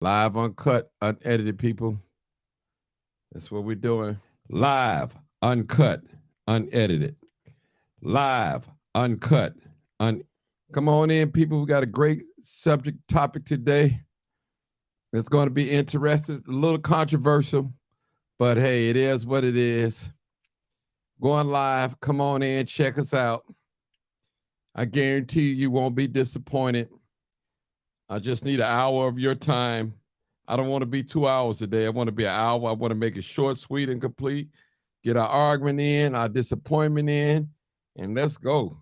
Live, uncut, unedited, people. That's what we're doing. Live, uncut, unedited. Live, uncut, un. Come on in, people. We got a great subject topic today. It's going to be interesting, a little controversial, but hey, it is what it is. Going live. Come on in, check us out. I guarantee you won't be disappointed. I just need an hour of your time. I don't want to be 2 hours a day. I want to be an hour. I want to make it short, sweet, and complete. Get our argument in, our disappointment in, and let's go.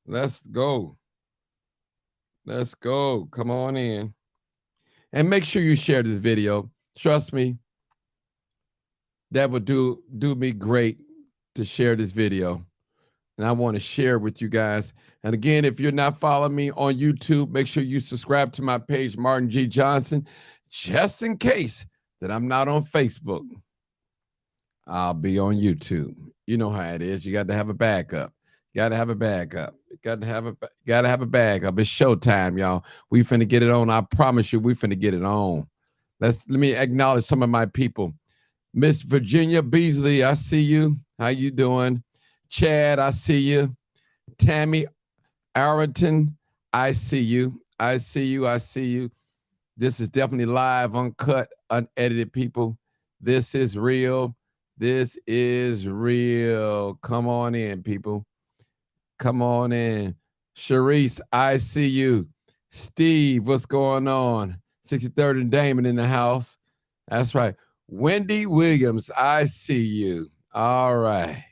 Let's go. Let's go. Come on in. And make sure you share this video. Trust me, that would do me great to share this video. And I want to share with you guys. And again, if you're not following me on YouTube, make sure you subscribe to my page, Martin G. Johnson, just in case that I'm not on Facebook. I'll be on YouTube. You know how it is. You got to have a backup. Got to have a backup. Got to have a backup. It's showtime, y'all. We finna get it on. I promise you, we finna get it on. Let me acknowledge some of my people. Miss Virginia Beasley, I see you. How you doing? Chad, I see you. Tammy Arrington, I see you. I see you. I see you. This is definitely live, uncut, unedited, people. This is real. This is real. Come on in, people. Come on in. Sharice, I see you. Steve, what's going on? 63rd and Damon in the house. That's right. Wendy Williams, I see you. All right.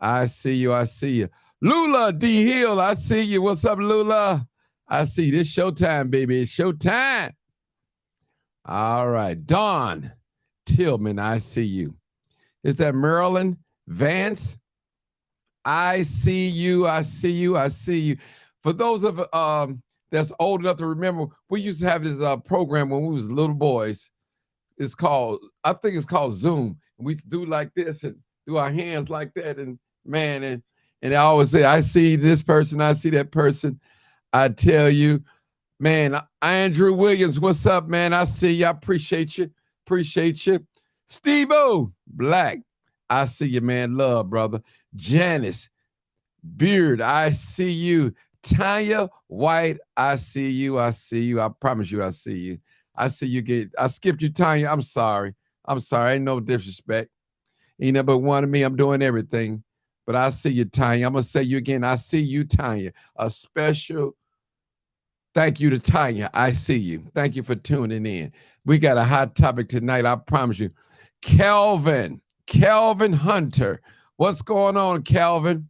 I see you. I see you. Lula D. Hill, I see you. What's up, Lula? I see you. This showtime, baby. It's showtime. All right. Dawn Tillman, I see you. Is that Marilyn Vance? I see you. I see you. I see you. For those of that's old enough to remember, we used to have this program when we was little boys. It's called, I think it's called Zoom. We do like this and do our hands like that. And man, and I always say, I see this person, I see that person. I tell you, man, Andrew Williams, what's up, man? I see you. I appreciate you. Appreciate you. Steve-O Black, I see you, man. Love, brother. Janice Beard, I see you. Tanya White, I see you. I see you. I promise you, I see you. I see you I skipped you, Tanya. I'm sorry. I'm sorry. Ain't no disrespect. You never wanted me. I'm doing everything. But I see you, Tanya. I'm going to say you again. I see you, Tanya. A special thank you to Tanya. I see you. Thank you for tuning in. We got a hot topic tonight. I promise you. Kelvin Hunter. What's going on, Kelvin?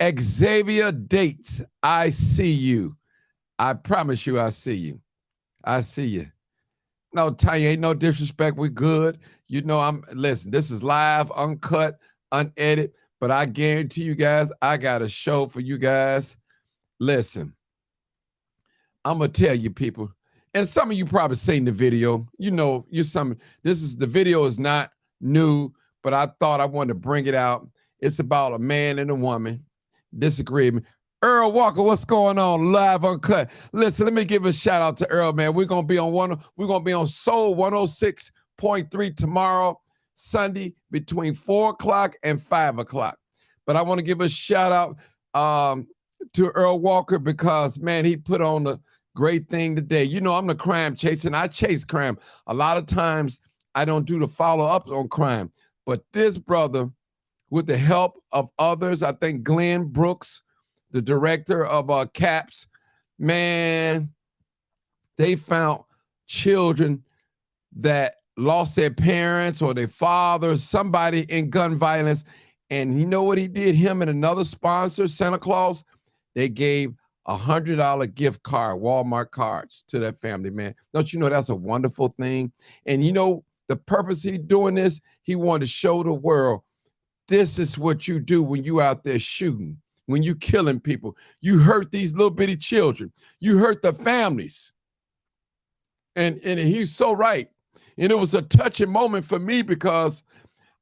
Xavier Dates. I see you. I promise you, I see you. I see you. No, Tanya, ain't no disrespect. We good. You know, listen, this is live, uncut, unedited, but I guarantee you guys, I got a show for you guys. Listen, I'm going to tell you, people, and some of you probably seen the video. You know, the video is not new, but I thought I wanted to bring it out. It's about a man and a woman disagreement. Earl Walker, what's going on? Live, uncut. Listen, let me give a shout out to Earl, man. We're gonna be on Soul 106.3 tomorrow, Sunday, between 4 o'clock and 5 o'clock. But I want to give a shout out to Earl Walker because, man, he put on a great thing today. You know, I'm the crime chaser, and I chase crime. A lot of times I don't do the follow-up on crime. But this brother, with the help of others, I think Glenn Brooks, the director of CAPS, man, they found children that lost their parents or their fathers, somebody in gun violence. And you know what he did? Him and another sponsor, Santa Claus, they gave $100 gift card, Walmart cards to that family, man. Don't you know that's a wonderful thing? And you know the purpose he doing this? He wanted to show the world, this is what you do when you out there shooting. When you killing people, you hurt these little bitty children. You hurt the families. And he's so right. And it was a touching moment for me because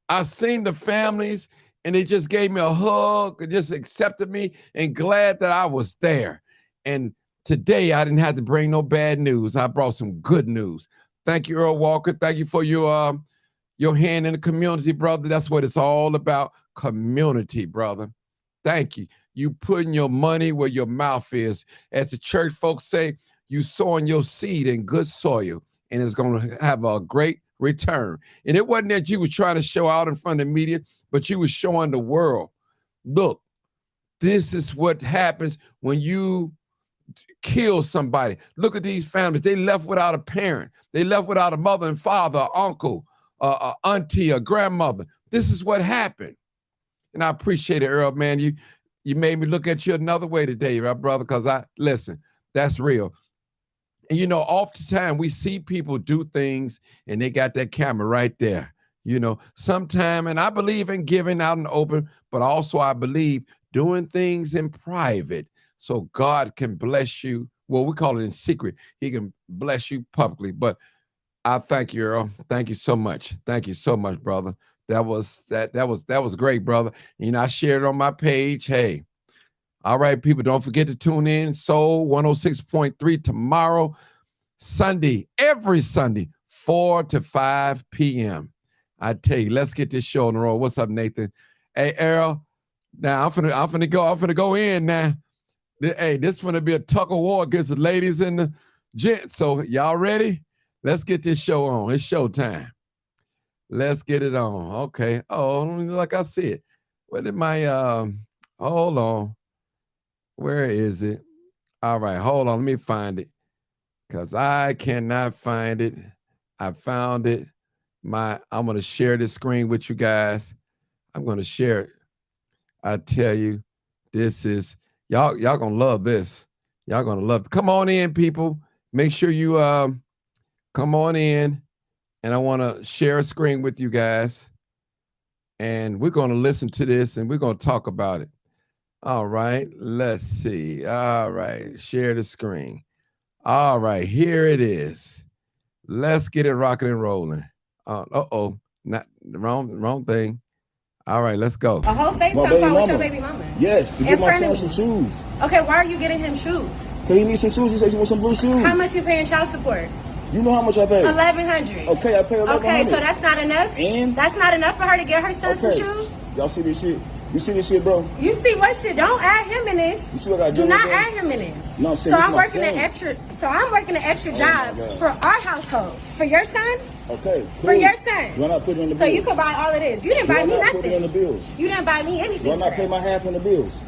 I seen the families and they just gave me a hug and just accepted me and glad that I was there. And Today, I didn't have to bring no bad news. I brought some good news. Thank you, Earl Walker. Thank you for your hand in the community, brother. That's what it's all about, community, brother. Thank you. You putting your money where your mouth is. As the church folks say, you sowing your seed in good soil, and it's going to have a great return. And it wasn't that you was trying to show out in front of the media, but you was showing the world, look, this is what happens when you kill somebody. Look at these families. They left without a parent. They left without a mother and father, uncle, auntie, or grandmother. This is what happened. And I appreciate it, Earl, man. You made me look at you another way today, right, brother? Because listen, that's real. And, you know, oftentimes we see people do things and they got that camera right there. You know, sometime, and I believe in giving out in the open, but also I believe doing things in private so God can bless you. Well, we call it in secret. He can bless you publicly. But I thank you, Earl. Thank you so much. Thank you so much, brother. That was great, brother. You know, I shared it on my page. Hey, all right, people, don't forget to tune in. Soul 106.3 tomorrow, Sunday, every Sunday, 4 to 5 p.m. I tell you, let's get this show on the road. What's up, Nathan? Hey, Earl. Now I'm finna go in now. Hey, this is gonna be a tug of war against the ladies and the gents. So y'all ready? Let's get this show on. It's showtime. Let's get it on. Okay. Oh, like I said, where did my hold on. Where is it? All right, hold on. Let me find it. Because I cannot find it. I found it. I'm gonna share this screen with you guys. I'm gonna share it. I tell you, this is y'all gonna love this. Y'all gonna love it. Come on in, people. Make sure you come on in, and I want to share a screen with you guys, and we're gonna listen to this and we're gonna talk about it. All right, let's see. All right, share the screen. All right, here it is. Let's get it rocking and rolling. Not the wrong thing. All right, let's go. A whole FaceTime call with your baby mama. Yes, to get my son some shoes. Okay, why are you getting him shoes? Cause he needs some shoes. He says he wants some blue shoes. How much you paying child support? You know how much I pay? $1,100. Okay, I pay $1,100. Okay, so that's not enough. And that's not enough for her to get her son some shoes. Y'all see this shit? You see this shit, bro? You see what shit? Don't add him in this. You see what I do? Not add him in this. No, I'm so saying I'm working an extra. So I'm working an extra job for our household. For your son. Okay. Cool. For your son. Why not put it in the bills? So you could buy all of this. You didn't buy me nothing. Put it in the bills. You didn't buy me anything. Why not pay my half on the bills?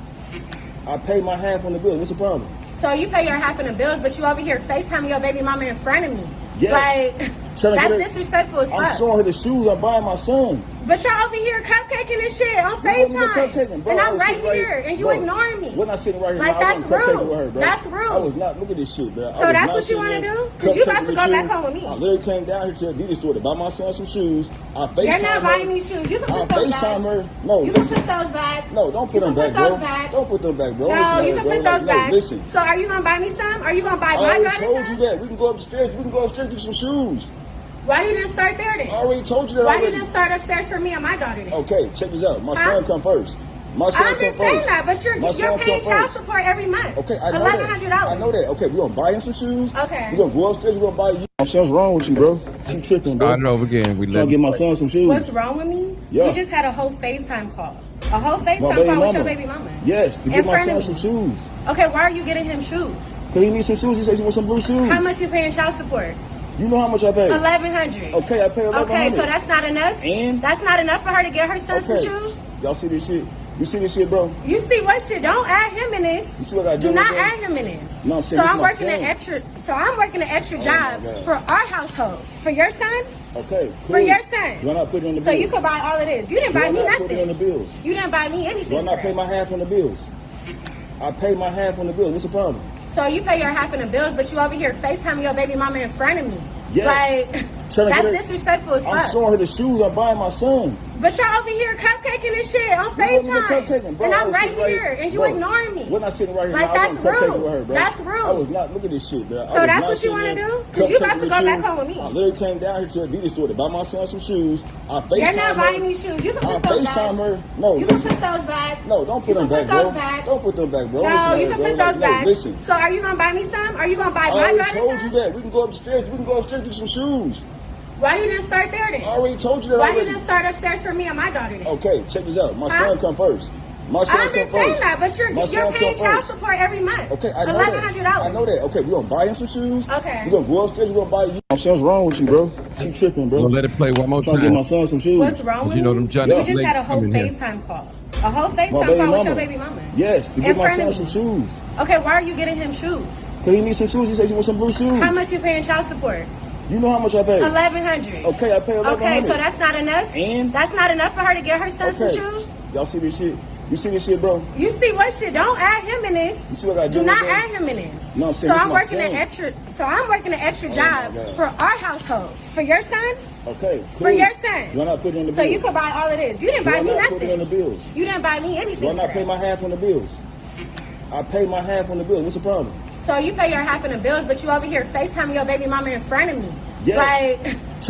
I pay my half on the bills. What's the problem? So you pay your half on the bills, but you over here FaceTiming your baby mama in front of me. Yes. Like, that's disrespectful as fuck. I'm showing her the shoes I'm buying my son. But y'all over here cupcaking and shit on FaceTime. And I'm right here, and you ignoring me. We're not sitting right here. Like, that's rude. With her, bro. That's rude. I was not, look at this shit, bro. So that's what you want to do? Because you about to go back home with me. I literally came down here to Adidas store to buy my son some shoes. I FaceTime her. You're not buying me shoes. You can put those back. Her. No, you can put those back. No, don't put them back, bro. Don't put them back, bro. No, you can put those back. Listen. So are you going to buy me some? Are you going to buy my daughter some? I already told you that. We can go upstairs. We can go upstairs and get some shoes. Why you didn't start there then? I already told you that. Why you didn't start upstairs for me and my daughter then? Okay, check this out. My son come first. My son I understand that, but you're paying child support every month. Okay, I know that. $1,100. I know that. Okay, we're gonna buy him some shoes. Okay. We're gonna go upstairs. We're gonna buy you. What's wrong with you, bro? She tripping, bro. Start it over again. We trying to get my son some shoes. What's wrong with me? Yeah. We just had a whole FaceTime call. A whole FaceTime call with your baby mama. Yes, to get my son some shoes. Okay, why are you getting him shoes? Cause he needs some shoes. He says he wants some blue shoes. How much you paying child support? You know how much I pay? $1,100. Okay, I pay $1,100. Okay, so that's not enough. And that's not enough for her to get her son some shoes. Y'all see this shit? You see this shit, bro? You see what shit? Don't add him in this. You see what I do? Do not add him in this. No, I'm saying so I'm working an extra. So I'm working an extra job for our household. For your son. Okay, cool. For your son. Why not put it in the bills? So you could buy all of this. You didn't buy me nothing. Put it in the bills. You didn't buy me anything. Why not pay my half on the bills? I pay my half on the bills. What's the problem? So you pay your half on the bills, but you over here FaceTiming your baby mama in front of me. Yes. Like, that's disrespectful as fuck. I'm showing her the shoes I'm buying my son. But y'all over here cupcaking and shit on FaceTime. Bro, and I'm right here, and you ignoring me. We're not sitting right here. Like, now. that's rude. Her, bro. That's rude. I was not, look at this shit, bro. So that's what you want to do? Because you about to go back home with me. I literally came down here to Adidas store to buy my son some shoes. I FaceTime You're not buying me shoes. You can put those back. her. No, you listen. can put those back. No, don't put them back, bro. Don't put them back, bro. No, you can put those back. Listen. So are you going to buy me some? Are you going to buy my daughter some? I already told you that. We can go upstairs. We can go upstairs and get some shoes. Why you didn't start there then? I already told you that. Why you didn't start upstairs for me and my daughter then? Okay, check this out. My son come first. My son I understand that, but you're paying child support every month. Okay, I know $1,100. I know that. Okay, we're gonna buy him some shoes. Okay. We're gonna go upstairs, we're gonna buy you. My son's wrong with you, bro. She tripping, bro. We'll let it play one more time. time. To get my son some shoes. What's wrong with them you? You just had a whole FaceTime call. A whole FaceTime call with your baby mama. Yes, to get my son some shoes. Okay, why are you getting him shoes? Because he needs some shoes. He says he wants some blue shoes. How much you paying child support? You know how much I pay? $1,100. Okay, I pay $1,100. Okay, so that's not enough? And? That's not enough for her to get her son some shoes? Y'all see this shit? You see this shit, bro? You see what shit? Don't add him in this. You see what I do? Do not add him in this. No, I'm saying I'm working an extra job for our household. For your son? Okay, cool. For your son. Why not put it on the bills? So you could buy all of this. You didn't buy me nothing. Put it on the bills? You didn't buy me anything. Why not pay my half on the bills? I pay my half on the bills. What's the problem? So you pay your half on the bills, but you over here FaceTiming your baby mama in front of me. Yes. Like,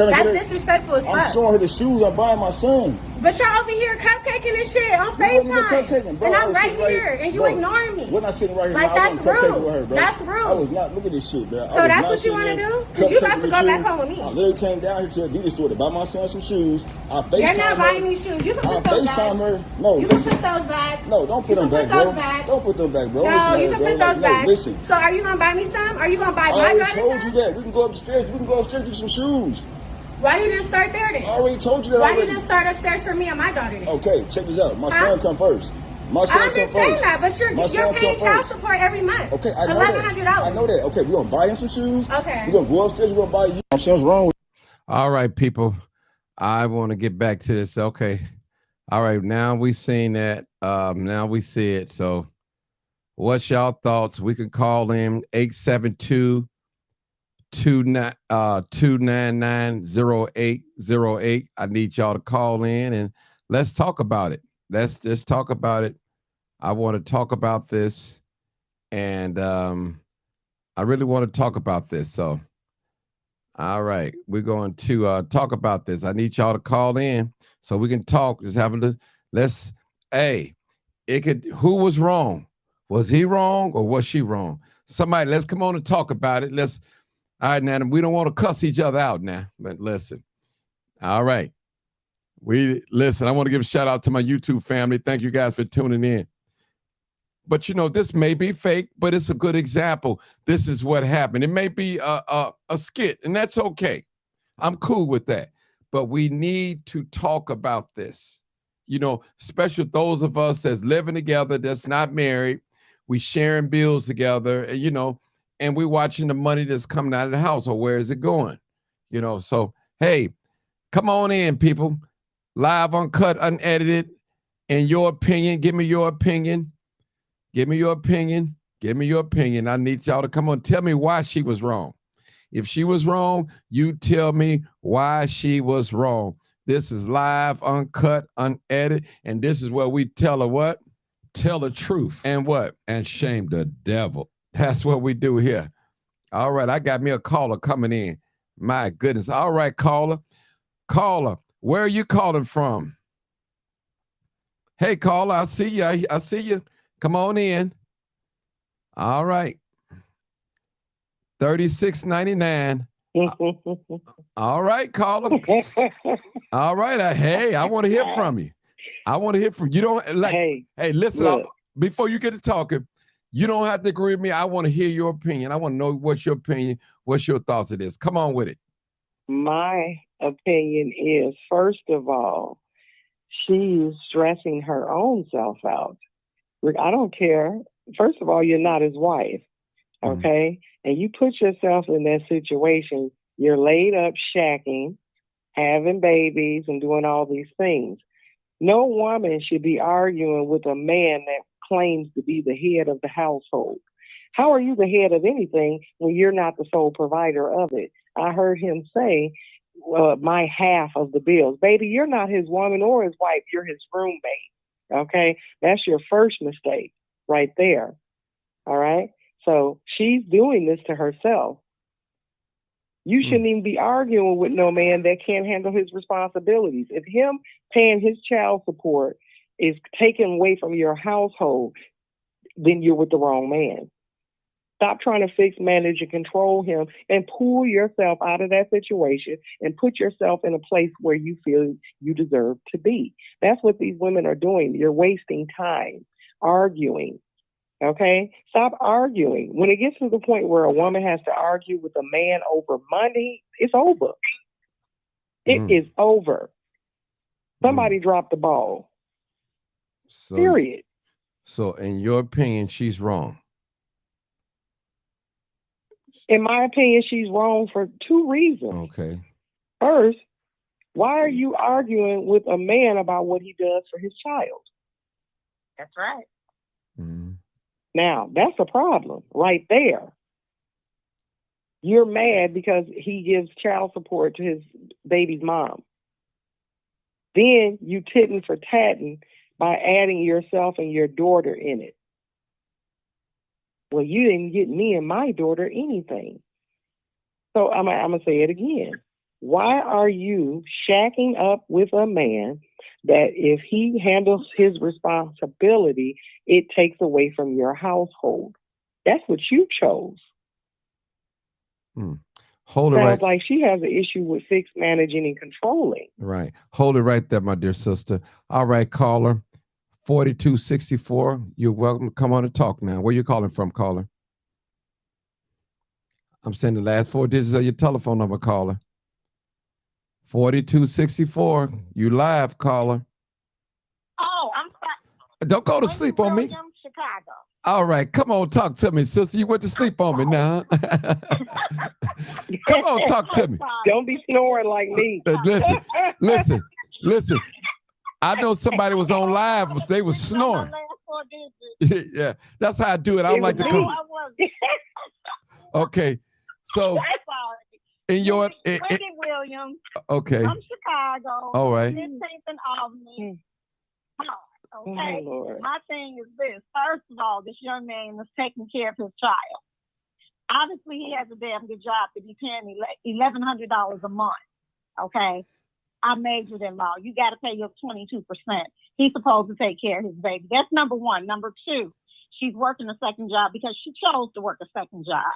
that's disrespectful as fuck. I'm showing her the shoes I'm buying my son. But y'all over here cupcaking and shit on FaceTime. And I'm right here, and you ignoring me. We're not sitting right here. Like, that's rude. That's rude. I was not, look at this shit, bro. So that's what you want to do? Because you about to go back home with me. I literally came down here to Adidas store to buy my son some shoes. I FaceTime You're not buying me shoes. You can put those back. her. No, you can put those back. No, don't put them back, bro. Don't put them back, bro. No, you can put those back. Listen. So are you going to buy me some? Are you going to buy my daughter some? I already told you that. We can go upstairs. We can go upstairs and get some shoes. Why you didn't start there then? I already told you that. Why you didn't start upstairs for me and my daughter then? Okay, check this out. My son come first. My son I understand that, but you're paying child support every month. Okay, I know that. I know that. Okay, we're gonna buy him some shoes. Okay. We're gonna go upstairs, we're gonna buy you. My son's wrong with All right, people. I want to get back to this. Okay. All right, now we've seen that. Now we see it. So what's y'all thoughts? We can call in 872-299-0808. I need y'all to call in and let's talk about it. Let's just talk about it. I want to talk about this, and I really want to talk about this. So, all right, we're going to talk about this. I need y'all to call in so we can talk. Just having to who was wrong? Was he wrong or was she wrong? Somebody, let's come on and talk about it. All right, now, we don't want to cuss each other out now, but listen. All right. I want to give a shout out to my YouTube family. Thank you guys for tuning in. But, this may be fake, but it's a good example. This is what happened. It may be a skit, and that's okay. I'm cool with that. But we need to talk about this. Especially those of us that's living together, that's not married. We sharing bills together, and we're watching the money that's coming out of the house, or where is it going? So, hey, come on in, people. Live, uncut, unedited. In your opinion, give me your opinion. Give me your opinion. Give me your opinion. I need y'all to come on. Tell me why she was wrong. If she was wrong, you tell me why she was wrong. This is live, uncut, unedited, and this is where we tell her what? Tell the truth. And what? And shame the devil. That's what we do here. All right, I got me a caller coming in. My goodness. All right, caller. Caller, where are you calling from? Hey, caller, I see you. I see you. Come on in. All right. $36.99. All right, caller. All right. Hey, I want to hear from you. I want to hear from you. You don't like. Hey, listen. Before you get to talking, you don't have to agree with me. I want to hear your opinion. I want to know what's your opinion. What's your thoughts of this? Come on with it. My opinion is, first of all, she's stressing her own self out. I don't care. First of all, you're not his wife, okay? And you put yourself in that situation. You're laid up shacking, having babies, and doing all these things. No woman should be arguing with a man that claims to be the head of the household. How are you the head of anything when you're not the sole provider of it? I heard him say my half of the bills. Baby, you're not his woman or his wife. You're his roommate. Okay? That's your first mistake right there. All right? So she's doing this to herself. You shouldn't even be arguing with no man that can't handle his responsibilities. If him paying his child support is taken away from your household, then you're with the wrong man. Stop trying to fix, manage, and control him, and pull yourself out of that situation and put yourself in a place where you feel you deserve to be. That's what these women are doing. You're wasting time arguing. Okay? Stop arguing. When it gets to the point where a woman has to argue with a man over money, it's over. It is over. Somebody dropped the ball. Period. So, in your opinion, she's wrong. In my opinion, she's wrong for two reasons. Okay. First, why are you arguing with a man about what he does for his child? That's right. Mm-hmm. Now, that's a problem right there. You're mad because he gives child support to his baby's mom. Then you titting for tatting by adding yourself and your daughter in it. Well, you didn't get me and my daughter anything. So I'm going to say it again. Why are you shacking up with a man that if he handles his responsibility, it takes away from your household? That's what you chose. Hold it Sounds right. like she has an issue with fixed managing and controlling. Right. Hold it right there, my dear sister. All right, caller. 4264. You're welcome to come on and talk now. Where you calling from, caller? I'm saying the last 4 digits of your telephone number, caller. 4264. You live, caller. Oh, I'm sorry. Don't go to sleep on me. Chicago. All right, come on, talk to me, sister. You went to sleep on me now. Come on, talk to me. Don't be snoring like me. Listen. I know somebody was on live, they was snoring. Yeah, that's how I do it. I don't like to come. Okay, so in your Wendy Williams. Okay. From Chicago. All right. 15th and Albany. Okay. Oh, my thing is this. First of all, this young man is taking care of his child. Obviously, he has a damn good job to be paying me $1,100 a month. Okay. I majored in law. You got to pay your 22%. He's supposed to take care of his baby. That's number one. Number two, she's working a second job because she chose to work a second job.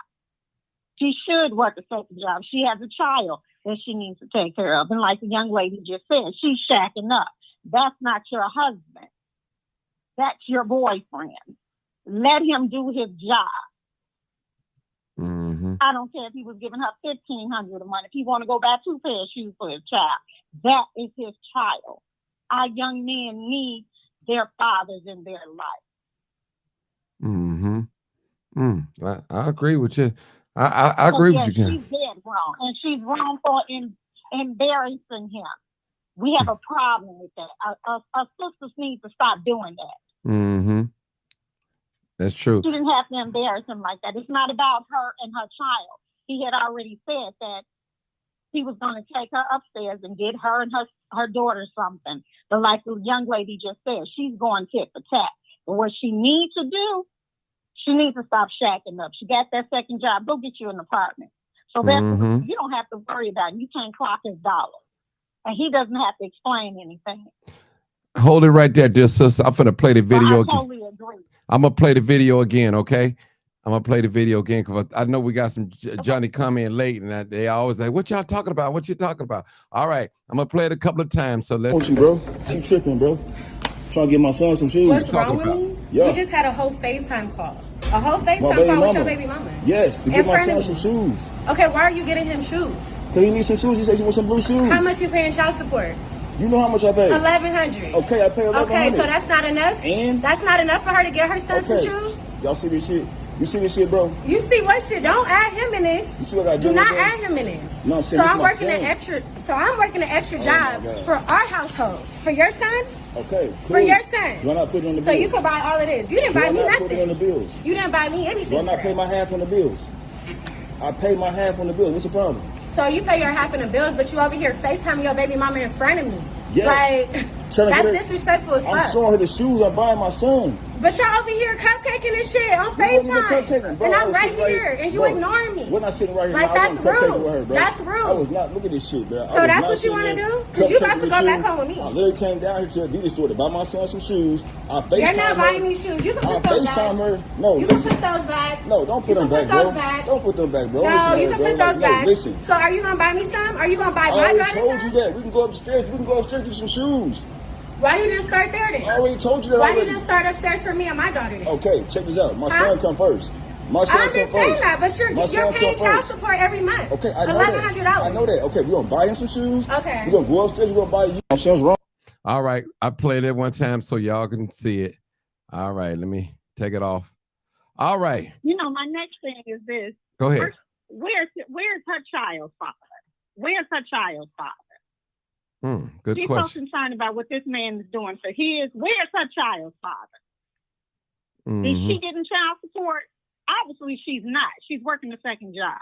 She should work a second job. She has a child that she needs to take care of. And like the young lady just said, she's shacking up. That's not your husband. That's your boyfriend. Let him do his job. Mm-hmm. I don't care if he was giving her $1,500 a month. If he want to go buy 2 pairs of shoes for his child, that is his child. Our young men need their fathers in their life. I agree with you. I agree with you, Ken. She's dead wrong, and she's wrong for embarrassing him. We have a problem with that. Our sisters need to stop doing that. Mm-hmm. That's true. She didn't have to embarrass him like that. It's not about her and her child. He had already said that he was going to take her upstairs and get her and her daughter something. But like the young lady just said, she's going tit for tat. But what she needs to do, she needs to stop shacking up. She got that second job. Go get you an apartment. So that's you don't have to worry about it. You can't clock his dollars. And he doesn't have to explain anything. Hold it right there, dear sister. I'm going to play the video again. I totally agree. I'm going to play the video again, okay? I'm going to play the video again because I know we got some Johnny come in late and they always like, what y'all talking about? What you talking about? All right. I'm going to play it a couple of times. So let's. Bro. She tripping, bro. Trying to get my son some shoes. What's wrong with me? Yeah. We just had a whole FaceTime call. A whole FaceTime call with your baby mama. Yes, to get my son some shoes. Okay, why are you getting him shoes? Because he needs some shoes. He said he wants some blue shoes. How much you paying child support? You know how much I pay? $1,100. Okay, I pay $1,100. Okay, so that's not enough? And? That's not enough for her to get her son some shoes? Y'all see this shit? You see this shit, bro? You see what shit? Don't add him in this. You see what I do? Not add him in this. No, I'm saying I'm working an extra job for our household. For your son? Okay, cool. For your son. Do I not put it on the bills? So you can buy all of this. You didn't buy me nothing. Put it on the bills? You didn't buy me anything. Do I not pay my half on the bills? I pay my half on the bills. What's the problem? So you pay your half in the bills, but you over here FaceTime your baby mama in front of me. Yes. Like, that's disrespectful as fuck. I'm showing her the shoes I'm buying my son. But y'all over here cupcaking and shit on FaceTime. And I'm right here, and you ignoring me. We're not sitting right here. Like, that's rude. With her, bro. That's rude. I was not, look at this shit, bro. So that's what you want to do? Because you about to go back home with me. I literally came down here to Adidas store to buy my son some shoes. I FaceTime her. You're not buying me shoes. You can put those back. Her. No, you listen. can put those back. No, don't put them back, bro. Don't put them back, bro. No, you can put those back. Listen. So are you going to buy me some? Are you going to buy my daughter some? I already told you that. We can go upstairs. We can go upstairs and get some shoes. Why you didn't start there then? I already told you that. Why you didn't start upstairs for me and my daughter then? Okay, check this out. My son come first. My son I understand that, but you're paying child support every month. Okay, I know that. $1,100. I know that. Okay, we're gonna buy him some shoes. Okay. We're gonna go upstairs. We're gonna buy you. My son's wrong. All right, I played it one time so y'all can see it. All right, let me take it off. All right. You know, my next thing is this. Go ahead. Where's her child's father? Where's her child's father? Good She's question. so concerned about what this man is doing for his. Where's her child's father? Is she getting child support? Obviously, she's not. She's working a second job.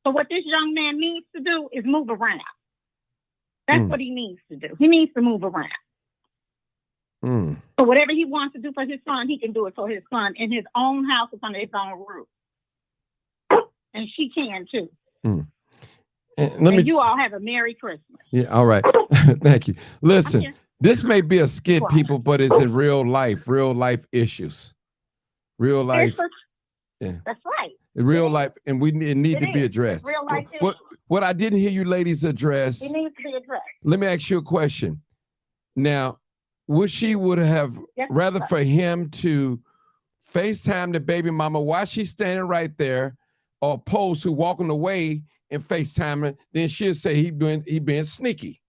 So what this young man needs to do is move around. That's what he needs to do. He needs to move around. So whatever he wants to do for his son, he can do it for his son in his own house under his own roof. And she can too. And you all have a Merry Christmas. Yeah, all right. Thank you. Listen, this may be a skit, people, but it's in real life issues. Real life. Yeah. That's right. In real life, and it need to be addressed. Real life what I didn't hear you ladies address. It needs to be addressed. Let me ask you a question. Now, would have rather for him to FaceTime the baby mama while she's standing right there, or opposed to walking away and FaceTiming, then she'll say he being sneaky.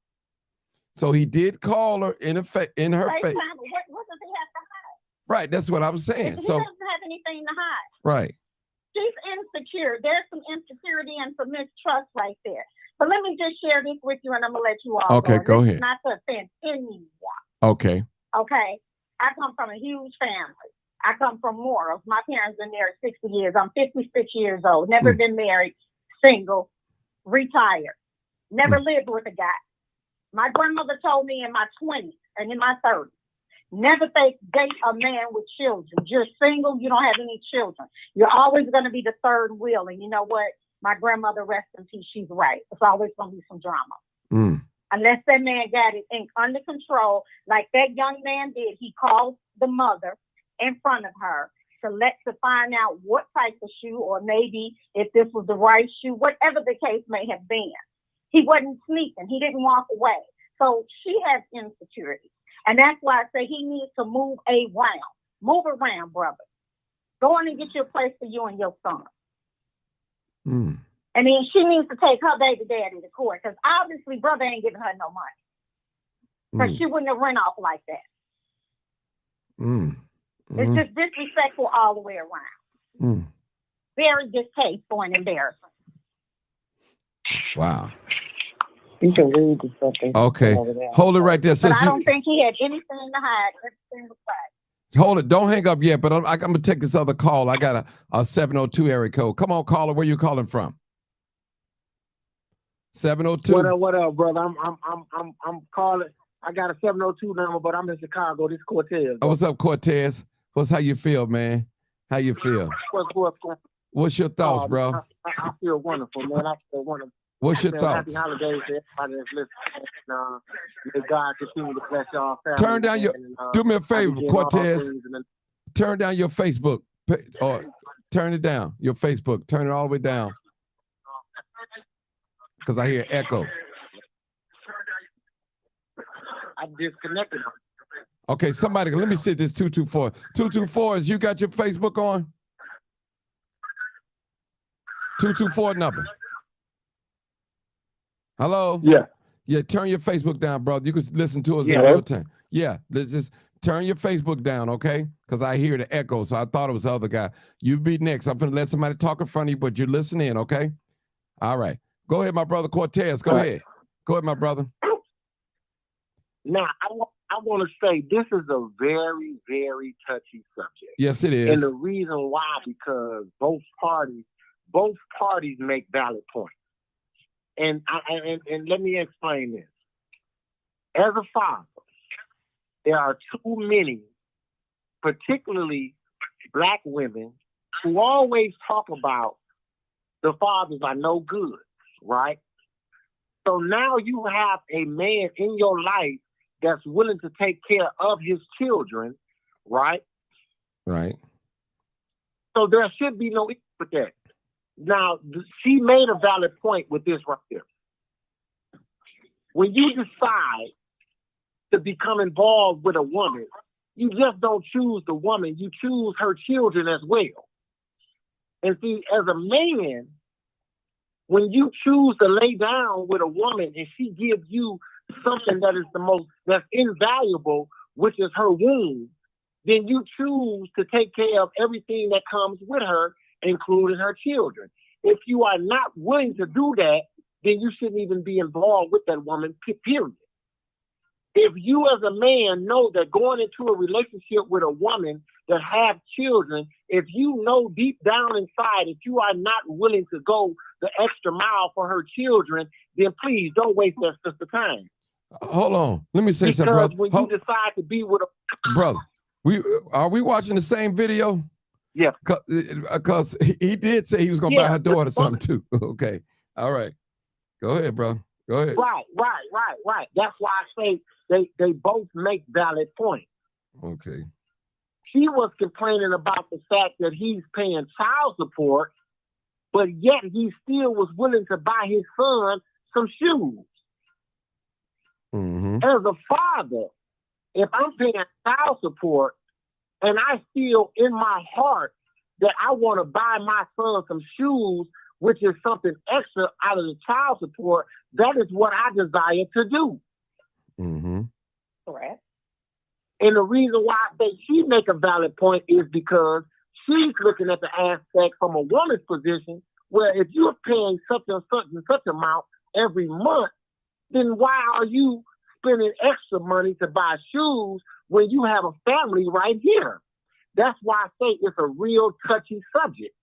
So he did call her in her face. What does he have to hide? Right, that's what I was saying. He so doesn't have anything to hide. Right. She's insecure. There's some insecurity and some mistrust right there. But let me just share this with you, and I'm gonna let you all Okay, go ahead. Not to offend anyone. Okay. Okay. I come from a huge family. I come from Morals. My parents been married 60 years. I'm 56 years old. Never been married. Single, retired, never lived with a guy. My grandmother told me in my 20s and in my 30s, never date a man with children. You're single, you don't have any children. You're always going to be the third wheel. And you know what? My grandmother, rest in peace, she's right. It's always going to be some drama. Unless that man got it under control, like that young man did. He called the mother in front of her to find out what type of shoe, or maybe if this was the right shoe, whatever the case may have been. He wasn't sneaking. He didn't walk away. So she has insecurity. And that's why I say he needs to move around. Move around, brother. Go on and get your place for you and your son. And then she needs to take her baby daddy to court, because obviously brother ain't giving her no money. Because she wouldn't have run off like that. It's just disrespectful all the way around. Very distasteful and embarrassing. Wow. You can read the something. Okay. Hold it right there. But I don't think he had anything to hide. Everything was fine. Hold it. Don't hang up yet, but I'm going to take this other call. I got a 702 area code. Come on, caller. Where you calling from? 702. What up, brother? I'm calling. I got a 702 number, but I'm in Chicago. This is Cortez. Oh, what's up, Cortez? How you feel, man? How you feel? What's your thoughts, bro? I feel wonderful, man. I feel wonderful. What's your thoughts? Happy holidays to everybody that's listening. May God continue to bless y'all. Turn down your. Do me a favor, Cortez. Turn down your Facebook, or turn it down. Your Facebook. Turn it all the way down. Because I hear echo. I disconnected. Okay, somebody, let me see this 224. 224, is you got your Facebook on? 224 number. Hello? Yeah. Yeah, turn your Facebook down, brother. You can listen to us in real time. Yeah, let's just turn your Facebook down, okay? Because I hear the echo, so I thought it was the other guy. You be next. I'm going to let somebody talk in front of you, but you listen in, okay? All right. Go ahead, my brother Cortez. Go ahead. Go ahead, my brother. Now, I want to say this is a very, very touchy subject. Yes, it is. And the reason why, because both parties make valid points. and let me explain this. As a father, there are too many, particularly Black women, who always talk about the fathers are no good, right? So now you have a man in your life that's willing to take care of his children, right? Right. So there should be no issue with that. Now, she made a valid point with this right here. When you decide to become involved with a woman, you just don't choose the woman, you choose her children as well. And see, as a man, when you choose to lay down with a woman and she gives you something that is that's invaluable, which is her womb, then you choose to take care of everything that comes with her, including her children. If you are not willing to do that, then you shouldn't even be involved with that woman, period. If you as a man know that going into a relationship with a woman that have children, if you know deep down inside, if you are not willing to go the extra mile for her children, then please don't waste that sister time. Hold on. Let me say because something, brother. When you decide to be with a brother, are we watching the same video? Yeah. Because he did say he was gonna buy her daughter something too. Okay. All right. Go ahead, bro. Go ahead. Right. That's why I say they both make valid points. Okay. She was complaining about the fact that he's paying child support, but yet he still was willing to buy his son some shoes. Mm-hmm. As a father, if I'm paying child support and I feel in my heart that I want to buy my son some shoes, which is something extra out of the child support, that is what I desire to do. Mm-hmm. Correct. And the reason why I say she make a valid point is because she's looking at the aspect from a woman's position, where if you're paying such amount every month, then why are you spending extra money to buy shoes when you have a family right here? That's why I say it's a real touchy subject.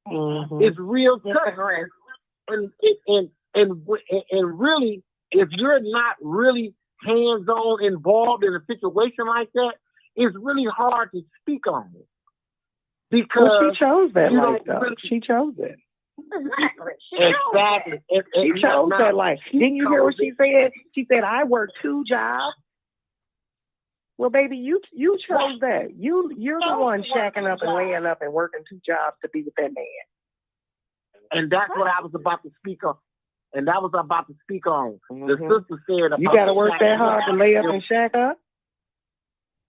Mm-hmm. It's real touchy. And really, if you're not really hands-on involved in a situation like that, it's really hard to speak on it. Because she chose that life, though. Really, she chose it. Exactly. She chose that life. Didn't you hear what she said? She said, I work 2 jobs. Well, baby, you chose that. You're the one shacking up and laying up and working 2 jobs to be with that man. And that's what I was about to speak on. Mm-hmm. The sister said, you got to work that hard to lay up and shack up.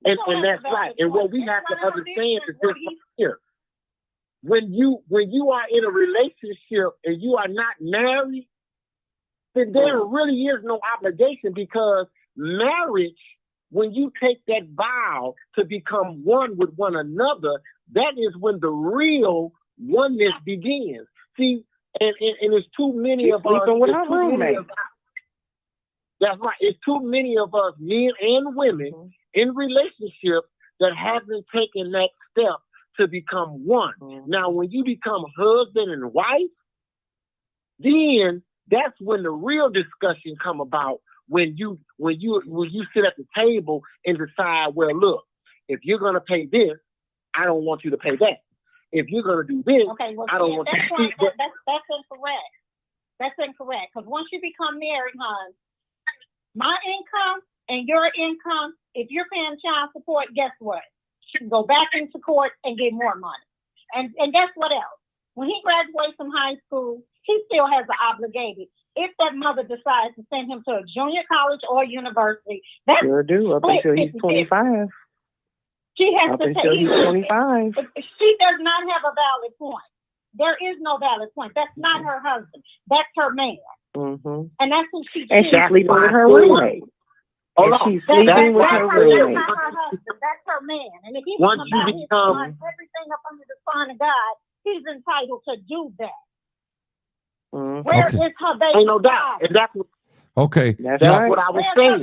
And that's right. And what we have to understand is this here. When you are in a relationship and you are not married, then there really is no obligation, because marriage, when you take that vow to become one with one another, that is when the real oneness begins. See, and there's too many of us. That's right. It's too many of us, men and women, in relationships that haven't taken that step to become one. Now, when you become husband and wife, then that's when the real discussion come about. When you sit at the table and decide, well, look, if you're gonna pay this, I don't want you to pay that. If you're gonna do this, I don't want you to do that. That's incorrect. That's incorrect. Because once you become married, hon, my income and your income, if you're paying child support, guess what? You can go back into court and get more money. And guess what else? When he graduates from high school, he still has an obligation. If that mother decides to send him to a junior college or university, that's sure do, up until he's 25. She has to until he's 25. She does not have a valid point. There is no valid point. That's not her husband. That's her man. Mm-hmm. And that's who she and she's sleeping with her roommate. She's sleeping with her roommate. That's not her husband. That's her man. And if he once you become everything up under the sign of God, he's entitled to do that. Mm-hmm. Where is her baby? Ain't no doubt. And that's what, that's right. right. What I was saying.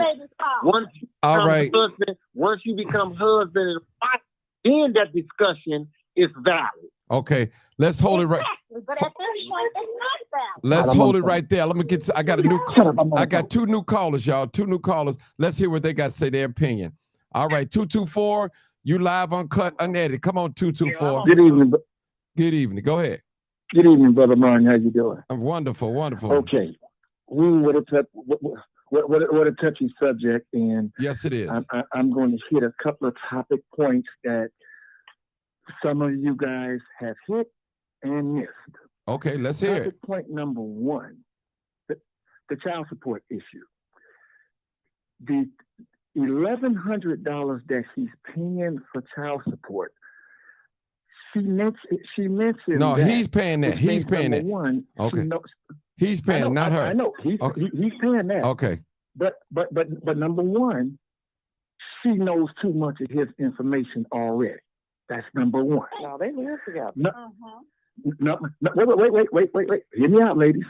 Once you become husband and wife, then that discussion is valid. Okay, let's hold it right. Exactly, but at this point, it's not balanced. Let's hold it right there. Let me get. I got a new. Shut up, I'm on I the got phone. 2 new callers, y'all. 2 new callers. Let's hear what they got to say. Their opinion. All right, 224. You live, uncut, unedited. Come on, 224. Good evening. Good evening. Go ahead. Good evening, Brother Martin. How you doing? Wonderful, wonderful. Okay. What a touchy subject, and Yes, it is. I'm going to hit a couple of topic points that some of you guys have hit and missed. Okay, let's hear it. Topic point number 1, the child support issue. The $1,100 that he's paying for child support. She mentioned. No, that, he's paying that. which He's means, paying number that. one, Okay. she knows, He's paying it, not her. I know he's Okay. he's paying that. Okay. But number one, she knows too much of his information already. That's number 1. No, they live together. No, wait. Hear me out, ladies.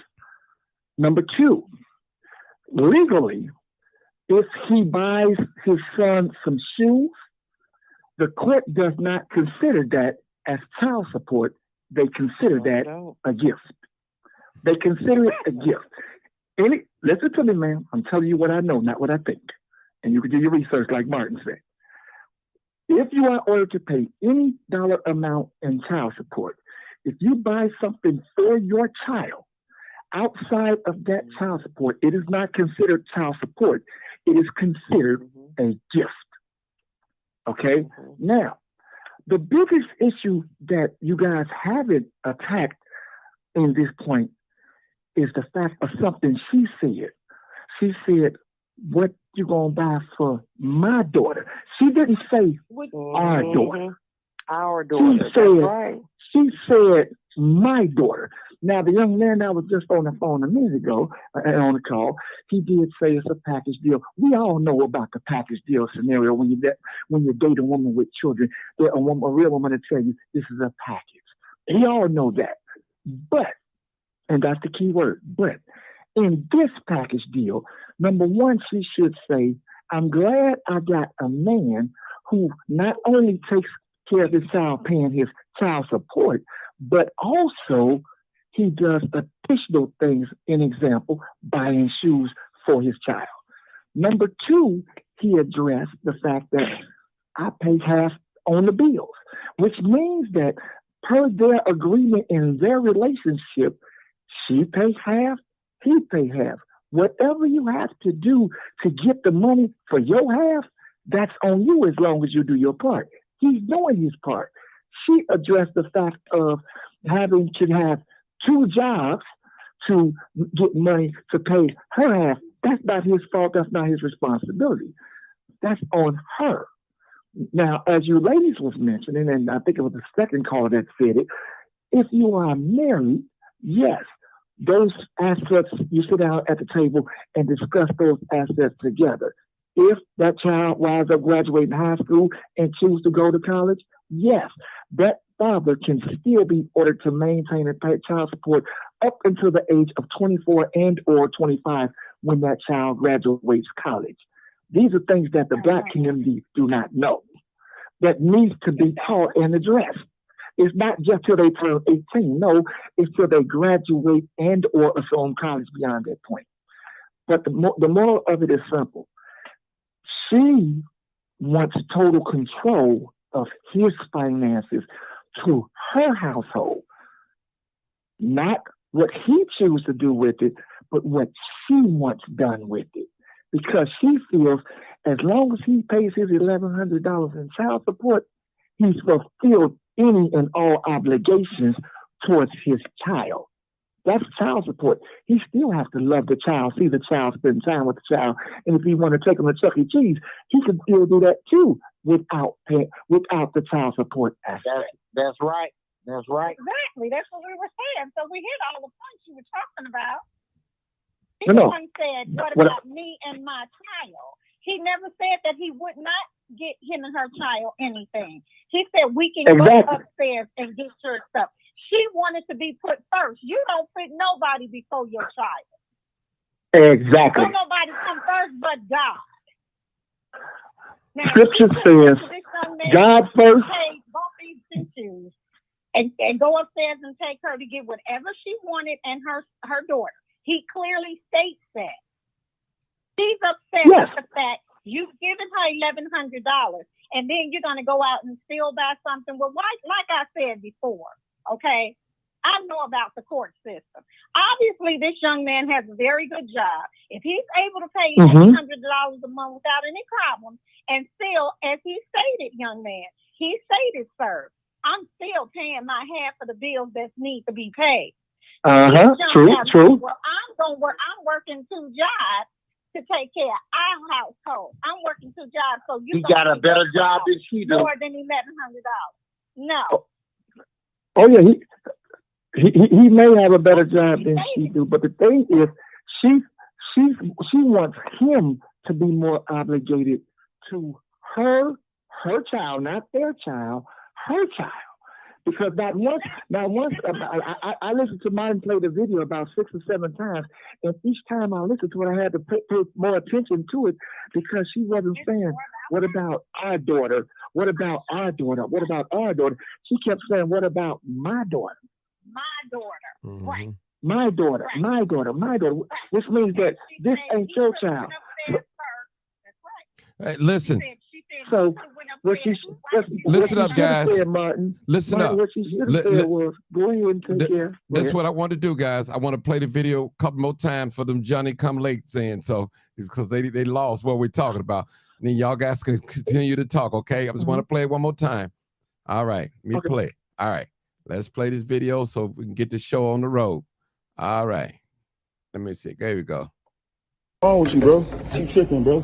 Number 2, legally, if he buys his son some shoes, the court does not consider that as child support. They consider that a gift. They consider it a gift. Listen to me, ma'am. I'm telling you what I know, not what I think. And you can do your research like Martin said. If you are ordered to pay any dollar amount in child support, if you buy something for your child outside of that child support, it is not considered child support. It is considered a gift. Okay? Now, the biggest issue that you guys haven't attacked in this point is the fact of something she said. She said, what you gonna buy for my daughter? She didn't say our daughter. Our daughter. She said, That's right. She said my daughter. Now, the young man that was just on the phone a minute ago, on the call, he did say it's a package deal. We all know about the package deal scenario when you date a woman with children. A real woman to tell you this is a package. We all know that. But, and that's the key word, but in this package deal, number 1, she should say, I'm glad I got a man who not only takes care of his child, paying his child support, but also he does additional things, an example, buying shoes for his child. Number 2, he addressed the fact that I pay half on the bills, which means that per their agreement in their relationship, she pays half, he pays half. Whatever you have to do to get the money for your half, that's on you as long as you do your part. He's doing his part. She addressed the fact of having to have 2 jobs to get money to pay her half. That's not his fault. That's not his responsibility. That's on her. Now, as you ladies was mentioning, and I think it was the second caller that said it, if you are married, yes, those assets, you sit down at the table and discuss those assets together. If that child winds up graduating high school and choose to go to college, yes, that father can still be ordered to maintain and pay child support up until the age of 24 and or 25 when that child graduates college. These are things that the Black community do not know that needs to be taught and addressed. It's not just till they turn 18. No, it's till they graduate and or assume college beyond that point. But the moral of it is simple. She wants total control of his finances to her household. Not what he chooses to do with it, but what she wants done with it. Because she feels as long as he pays his $1,100 in child support, he's fulfilled any and all obligations towards his child. That's child support. He still has to love the child, see the child, spend time with the child. And if he want to take him to Chuck E. Cheese, he can still do that too without the child support aspect. That's right. That's right. Exactly. That's what we were saying. So we hit all the points you were talking about. No. He said, what about me and my child? He never said that he would not get him and her child anything. He said we can go upstairs and get your stuff. She wanted to be put first. You don't put nobody before your child. Exactly. Don't nobody come first but God. Now, Scripture says, God first. Pay both these issues and go upstairs and take her to get whatever she wanted and her daughter. He clearly states that. She's upset Yes. with the fact you've given her $1,100 and then you're going to go out and still buy something. Well, like I said before, okay, I know about the court system. Obviously, this young man has a very good job. If he's able to pay $1,800 a month without any problem, and still, as he stated, young man, he stated, sir, I'm still paying my half of the bills that need to be paid. True. Well, I'm working 2 jobs to take care of our household. I'm working 2 jobs, so you He got a better job than she does. more than $1,100. No. Oh yeah, he may have a better job than she do, but the thing is, she wants him to be more obligated to her child, not their child, her child. Because not once, I listened to mine play the video about 6 or 7 times, and each time I listened to it, I had to pay more attention to it because she wasn't saying, what about our daughter? What about our daughter? What about our daughter? She kept saying, what about my daughter? My daughter. Mhm. Right. My daughter, my daughter, my daughter, which means that this ain't your child. That's right. Hey, listen, She said So, what she Listen up, should've guys. said, Martin, listen up. what she should have said was, go ahead and take care. Go That's ahead. what I want to do, guys. I want to play the video a couple more times for them Johnny come late saying so, because they lost what we're talking about. And then y'all guys can continue to talk, okay? I just want to play it one more time. All right, let me play. All right, let's play this video so we can get the show on the road. All right, let me see. There we go. What's wrong with you, bro? She tripping, bro.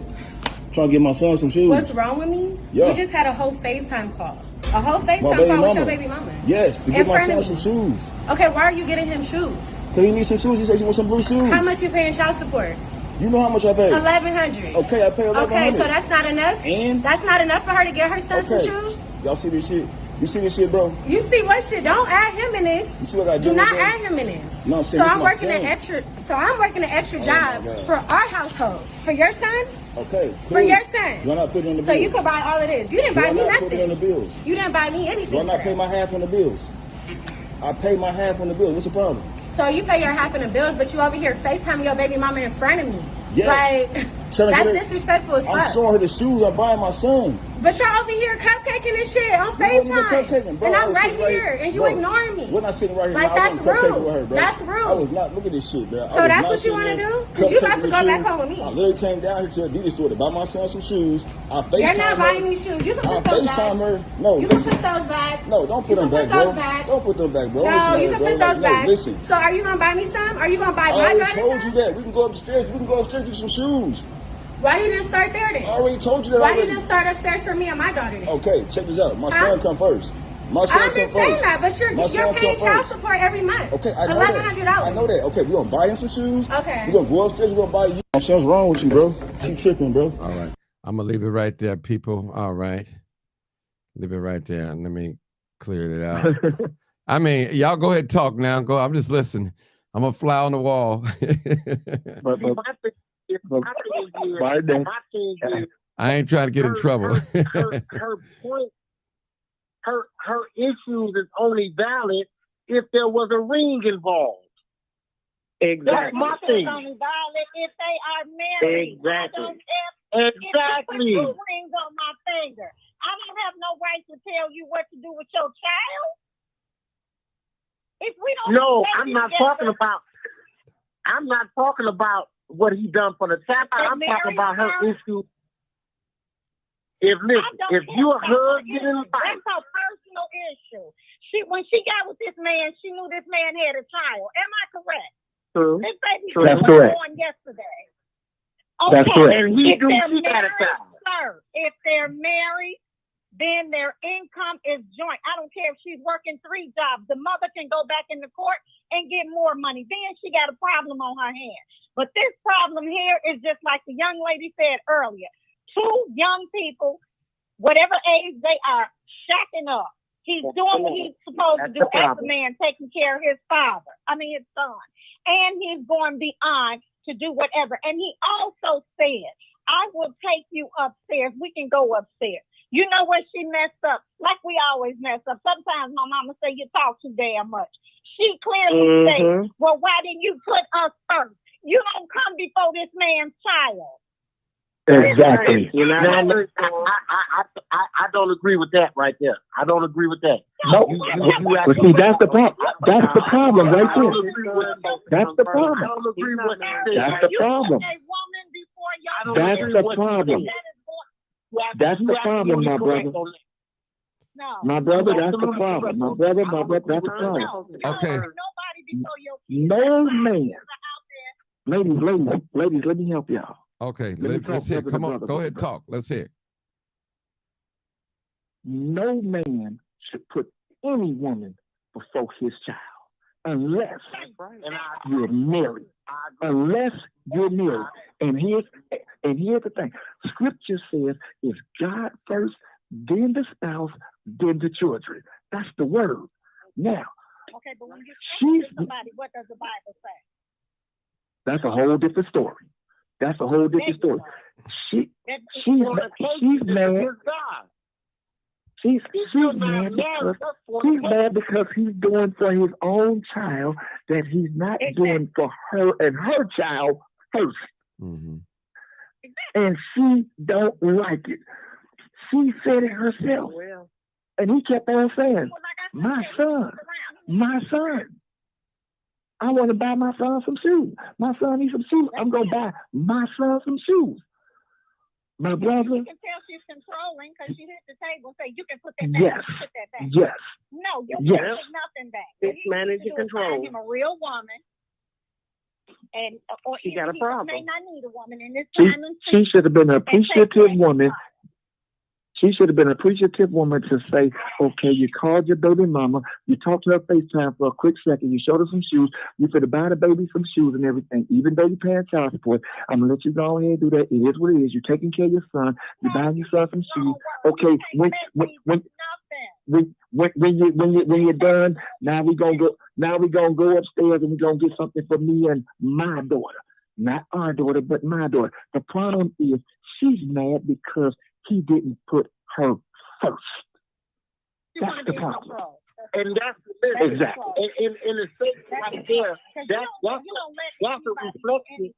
Trying to get my son some shoes. What's wrong with me? Yeah. You just had a whole FaceTime call. A whole My FaceTime baby call with your mama. baby mama. Yes, to In get my front son of some me. shoes. Okay, why are you getting him shoes? Cause he needs some shoes. He said he wants some blue shoes. How much you paying child support? You know how much I pay? $1,100. Okay, I pay $1,100. Okay, so that's not enough? And? That's not enough for her to get her son some Okay. shoes? Y'all see this shit? You see this shit, bro? You see what shit? Don't add him in this. You see what I Do do? not add him in this. No, I'm so saying this I'm my working son. an extra. So I'm working an extra Oh job my God. for our household. For your son? Okay, cool. For your son. Do I not put it on the bills? So you could buy all of this. You didn't Do buy I me not put it on the nothing. bills? You didn't buy me Do anything. I not for pay that. my half on the bills? I pay my half on the bills. What's the problem? So you pay your half in the bills, but you over here FaceTiming your baby mama in front of me. Yes. Like, Trying to that's get her- disrespectful as I'm fuck. showing her the shoes I'm buying my son. But you're over here cupcaking and shit on You wasn't even FaceTime. cupcaking, bro. And I I'm was right sitting here, and you bro, ignoring me. We're not sitting right here. Like, now. I that's wasn't cupcaking rude. with her, bro. That's rude. I was not. Look at this shit, bro. I So was that's not what you sitting wanna there do? 'Cause you about to cupcaking go with back you. home with me. I literally came down here to Adidas store to buy my son some shoes. I FaceTime You're not buying her. me shoes. You can I put those back. FaceTime her. No, You can listen. put those back. No, don't put You them can back, put those bro. back. Don't put them back, bro. No, Listen, you to can her, put bro. those Like, back. no, listen. So are you gonna buy me some? Are you gonna buy I my already daughter told some? you that. We can go upstairs. We can go upstairs and get some shoes. Why you didn't start there then? I already told you that Why already. you didn't start upstairs for me and my daughter then? Okay, check this out. My Huh? son come first. My son I come understand first. that, but My you're son paying come child first. support every month. Okay, I know $1,100. that. I know that. Okay, we're gonna buy him some shoes. Okay. We're gonna go upstairs, we're gonna buy you. Something's wrong with you, bro. She tripping, bro. All right, I'm gonna leave it right there, people. All right, leave it right there, and let me clear it out. I mean, y'all go ahead and talk now. Go. I'm just listening. I'm a fly on the wall. But My thing is, Martin, my thing is, I ain't trying to get in trouble. her point, her issues is only valid if there was a ring involved. That's my It's thing. only valid if they are married. Exactly. I don't care Exactly. if you put 2 rings on my finger. I don't have no right to tell you what to do with your child. If we don't No, stay I'm not together, talking about. I'm not talking about what he done for the child. I'm talking about her issue. If I listen, don't if care you a about her husband issue. and wife, That's her personal issue. When she got with this man, she knew this man had a child. Am I correct? true. This baby True. That's was correct. born yesterday. That's correct. And he If knew they're she had a married, child. sir, if they're married, then their income is joint. I don't care if she's working 3 jobs. The mother can go back in the court and get more money. Then she got a problem on her hands. But this problem here is just like the young lady said earlier. 2 young people, whatever age they are, shacking up. He's doing what he's supposed to That's do the as a problem. man, taking care of his his son. And he's going beyond to do whatever. And he also said, I will take you upstairs. We can go upstairs. You know what she messed up? Like we always mess up. Sometimes my mama say you talk too damn much. She clearly said, well, why didn't you put us first? You don't come before this man's child. Exactly. You know, I don't agree with that right there. I don't agree with that. No, but see, that's the problem. That's the problem right there. That's the problem. I don't agree with that. That's the problem. That's the problem. That's the problem, my brother. No. My brother, that's the problem. My brother, that's the problem. Okay. No man. Ladies, let me help y'all. Okay, Let me let's talk hear. brother to Come on, brother, go ahead, brother. talk. Let's hear. No man should put any woman before his child unless you're married. Unless you're married. And here's the thing. Scripture says it's God first, then the spouse, then the children. That's the word. Now, okay, but when you say somebody, what does the Bible say? That's a whole different story. That's a whole different story. She's mad. She's mad because he's doing for his own child that he's not doing for her and her child first. Mm-hmm. And she don't like it. She said it herself. And he kept on saying, my son. I want to buy my son some shoes. My son needs some shoes. I'm going to buy my son some shoes. My brother. You can tell she's controlling because she hit the table and say, you can put that back. Yes. Put that back. Yes. No, you can't put nothing back. It's managing control. Find him a real woman. And, or she got a problem. May not need a woman in this She, time and she should have been an appreciative woman. She should have been an appreciative woman to say, okay, you called your baby mama, you talked to her FaceTime for a quick second, you showed her some shoes, you could have buy the baby some shoes and everything, even though you're paying child support. I'm gonna let you go ahead and do that. It is what it is. You're taking care of your son, you're buying your son some shoes. Okay, when you're done, now we're gonna go upstairs and we're gonna get something for me and my daughter. Not our daughter, but my daughter. The problem is she's mad because he didn't put her first. That's the problem. And that's the exactly. In the sense right there, that's a reflection.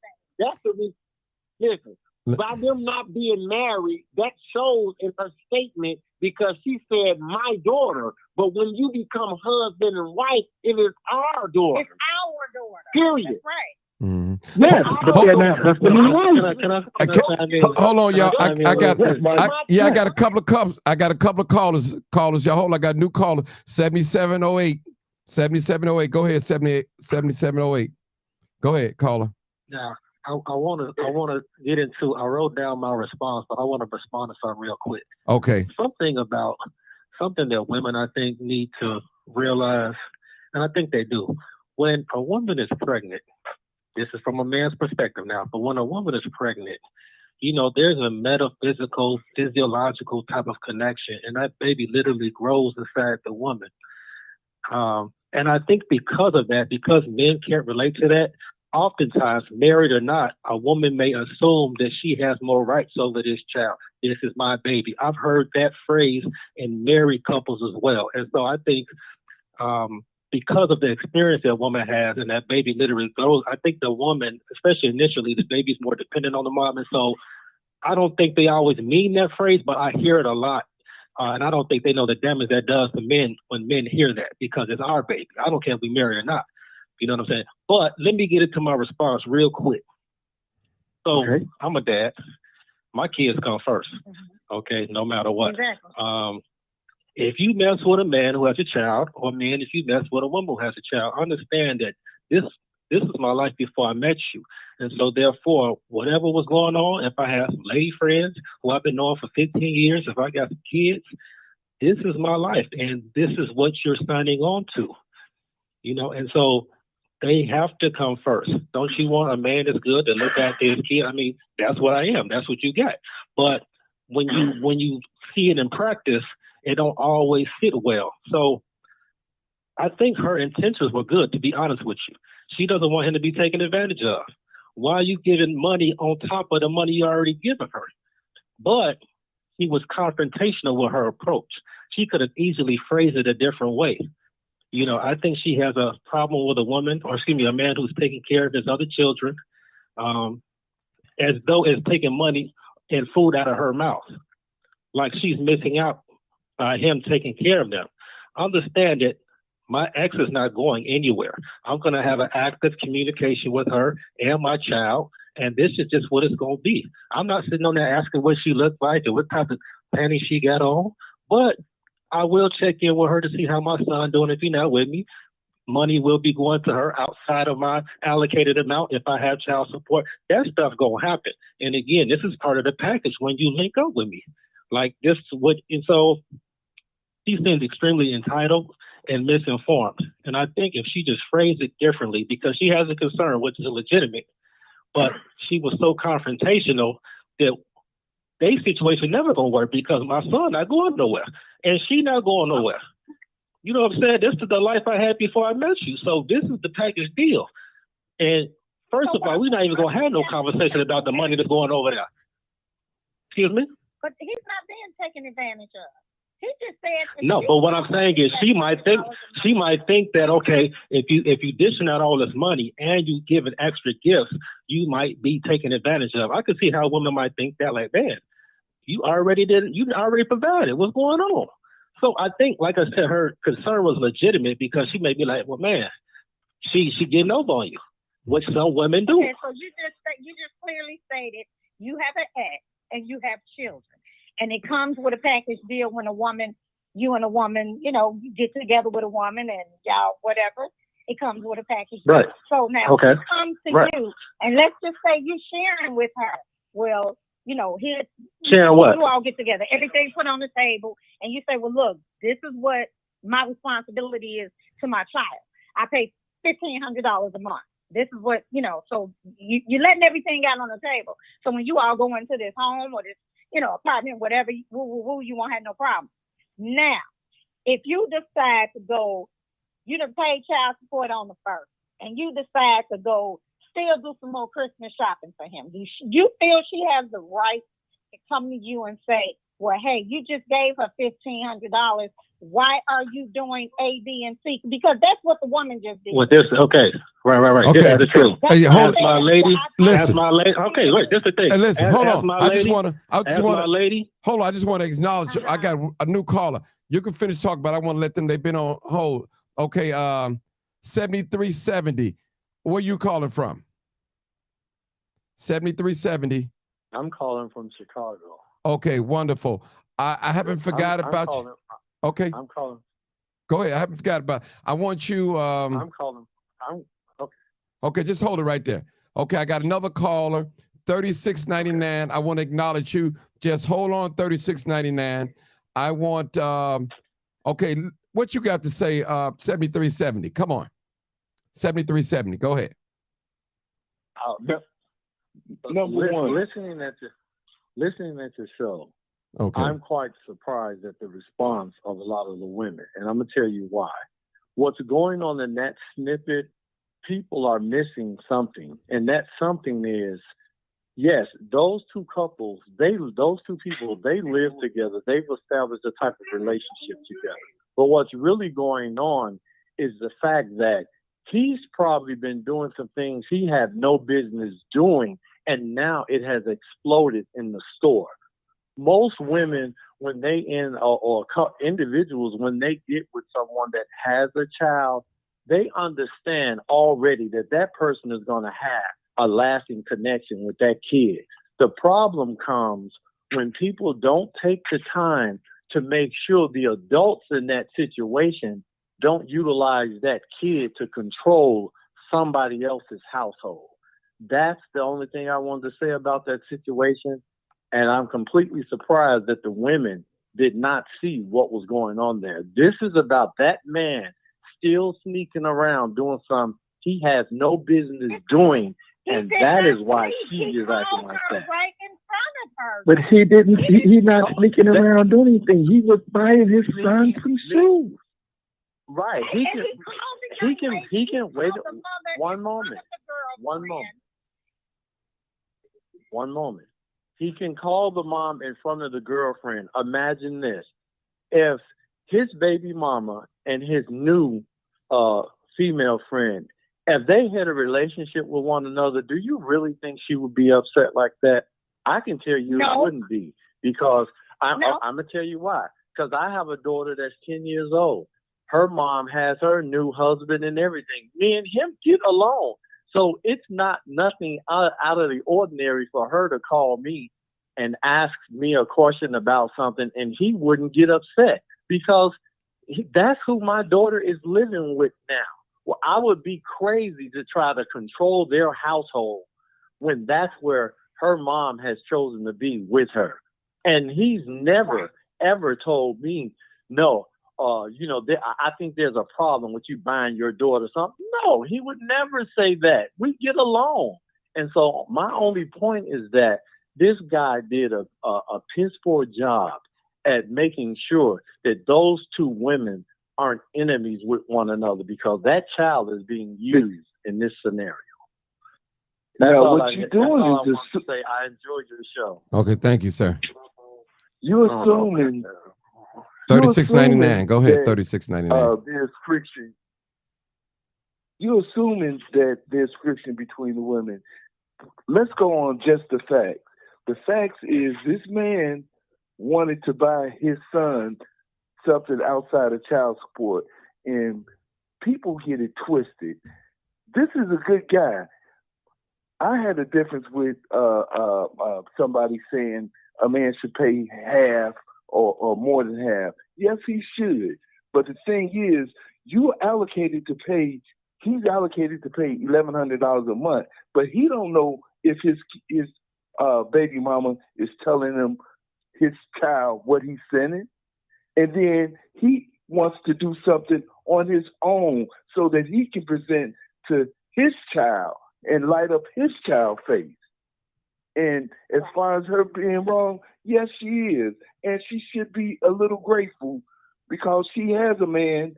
Listen, by them not being married, that shows in her statement because she said my daughter. But when you become husband and wife, it is our daughter. It's our daughter. Period. That's right. Mm-hmm. Yes, but they're not husband and wife. Hold on, y'all. I got a couple of callers. I got a couple of callers. Y'all hold. I got a new caller. 7708. 7708. Go ahead. 7708. Go ahead, caller. Now, I want to get into. I wrote down my response, but I want to respond to something real quick. Okay. Something that women I think need to realize, and I think they do. When a woman is pregnant. This is from a man's perspective now, but when a woman is pregnant, you know, there's a metaphysical, physiological type of connection, and that baby literally grows inside the woman. And I think because of that, because men can't relate to that, oftentimes, married or not, a woman may assume that she has more rights over this child. This is my baby. I've heard that phrase in married couples as well. And so I think, because of the experience that woman has and that baby literally grows, I think the woman, especially initially, the baby's more dependent on the mom. And so I don't think they always mean that phrase, but I hear it a lot. And I don't think they know the damage that does to men when men hear that because it's our baby. I don't care if we marry or not. You know what I'm saying? But let me get into my response real quick. So I'm a dad. My kids come first. Okay, no matter what. Exactly. If you mess with a man who has a child, or man, if you mess with a woman who has a child, understand that this is my life before I met you. And so therefore, whatever was going on, if I have some lady friends who I've been knowing for 15 years, if I got some kids, this is my life. And this is what you're signing on to. You know, and so they have to come first. Don't you want a man that's good to look after his kid? I mean, that's what I am. That's what you got. But when you see it in practice, it don't always sit well. So I think her intentions were good, to be honest with you. She doesn't want him to be taken advantage of. Why are you giving money on top of the money you already given her? But he was confrontational with her approach. She could have easily phrased it a different way. You know, I think she has a problem with a woman, or excuse me, a man who's taking care of his other children, as though it's taking money and food out of her mouth. Like she's missing out by him taking care of them. Understand that my ex is not going anywhere. I'm going to have an active communication with her and my child, and this is just what it's going to be. I'm not sitting on there asking what she looked like and what type of panties she got on, but I will check in with her to see how my son doing if he's not with me. Money will be going to her outside of my allocated amount if I have child support. That stuff going to happen. And again, this is part of the package when you link up with me. Like this, and so she seems extremely entitled and misinformed. And I think if she just phrased it differently, because she has a concern, which is legitimate, but she was so confrontational that their situation never gonna work because my son not going nowhere and she not going nowhere. You know what I'm saying? This is the life I had before I met you. So this is the package deal. And first of all, we're not even gonna have no conversation about the money that's going over there. Excuse me? But he's not being taken advantage of. He just said. No, but what I'm saying is she might think that, okay, if you dishing out all this money and you giving extra gifts, you might be taken advantage of. I could see how a woman might think that, like, man, you already provided. What's going on? So I think, like I said, her concern was legitimate because she may be like, well, man, she getting over on you, which some women do. Okay, so you just clearly stated you have an ex and you have children. And it comes with a package deal when you and a woman, you know, you get together with a woman and y'all, whatever, it comes with a package deal. Right. So now okay. it comes to you, and let's just say you're sharing with her. Well, you know, sharing what? You all get together, everything put on the table, and you say, well, look, this is what my responsibility is to my child. I pay $1,500 a month. This is what, you know, so you're letting everything out on the table. So when you all go into this home or this, you know, apartment, whatever, you won't have no problem. Now, if you decide to go, you done paid child support on the first, and you decide to go still do some more Christmas shopping for him, do you feel she has the right to come to you and say, well, hey, you just gave her $1,500. Why are you doing A, B, and C? Because that's what the woman just did. Well, okay. Right. Okay. This is the truth. Hey, hold on. My lady. Listen. Ask my lady. Okay, wait, this is the thing. Hey, listen, hold on. I just want to to acknowledge, I got a new caller. You can finish talking, but I want to let them, they've been on hold. Okay, 7370. Where you calling from? 7370. I'm calling from Chicago. Okay, wonderful. I haven't forgot about you. Okay. I'm calling. Go ahead. I haven't forgot about. I want you. I'm calling. Okay. Okay, just hold it right there. Okay, I got another caller, 3699. I want to acknowledge you. Just hold on, 3699. I want. Okay, what you got to say? 7370. Come on. 7370. Go ahead. Number one, listening at your show. Okay. I'm quite surprised at the response of a lot of the women, and I'm gonna tell you why. What's going on in that snippet, people are missing something, and that something is, yes, those two couples, those two people, they live together, they've established a type of relationship together. But what's really going on is the fact that he's probably been doing some things he had no business doing, and now it has exploded in the store. Most women, when they individuals, when they get with someone that has a child, they understand already that that person is going to have a lasting connection with that kid. The problem comes when people don't take the time to make sure the adults in that situation don't utilize that kid to control somebody else's household. That's the only thing I wanted to say about that situation. And I'm completely surprised that the women did not see what was going on there. This is about that man still sneaking around doing something he has no business doing. And that is why she is acting like that. Right in front of her. But he didn't. He's not sneaking around doing anything. He was buying his son some shoes. Right. He can wait. One moment. He can call the mom in front of the girlfriend. Imagine this. If his baby mama and his new female friend, if they had a relationship with one another, do you really think she would be upset like that? I can tell you No. it wouldn't be, because I'm No. going to tell you why. Because I have a daughter that's 10 years old. Her mom has her new husband and everything. Me and him get along. So it's not nothing out of the ordinary for her to call me and ask me a question about something, and he wouldn't get upset, because that's who my daughter is living with now. Well, I would be crazy to try to control their household when that's where her mom has chosen to be with her. And he's never, ever told me, no, I think there's a problem with you buying your daughter something. No, he would never say that. We get along. And so my only point is that this guy did a piss poor job at making sure that those two women aren't enemies with one another, because that child is being used in this scenario. That's Now, all what you're doing I is want to say. I enjoyed your show. Okay, thank you, sir. you're assuming $36.99. Go ahead, that, $36.99. there's friction. You're assuming that there's friction between the women. Let's go on just the facts. The facts is this man wanted to buy his son something outside of child support, and people get it twisted. This is a good guy. I had a difference with somebody saying a man should pay half or more than half. Yes, he should. But the thing is, he's allocated to pay $1,100 a month, but he don't know if his baby mama is telling him his child what he's sending. And then he wants to do something on his own so that he can present to his child and light up his child's face. And as far as her being wrong, yes, she is. And she should be a little grateful, because she has a man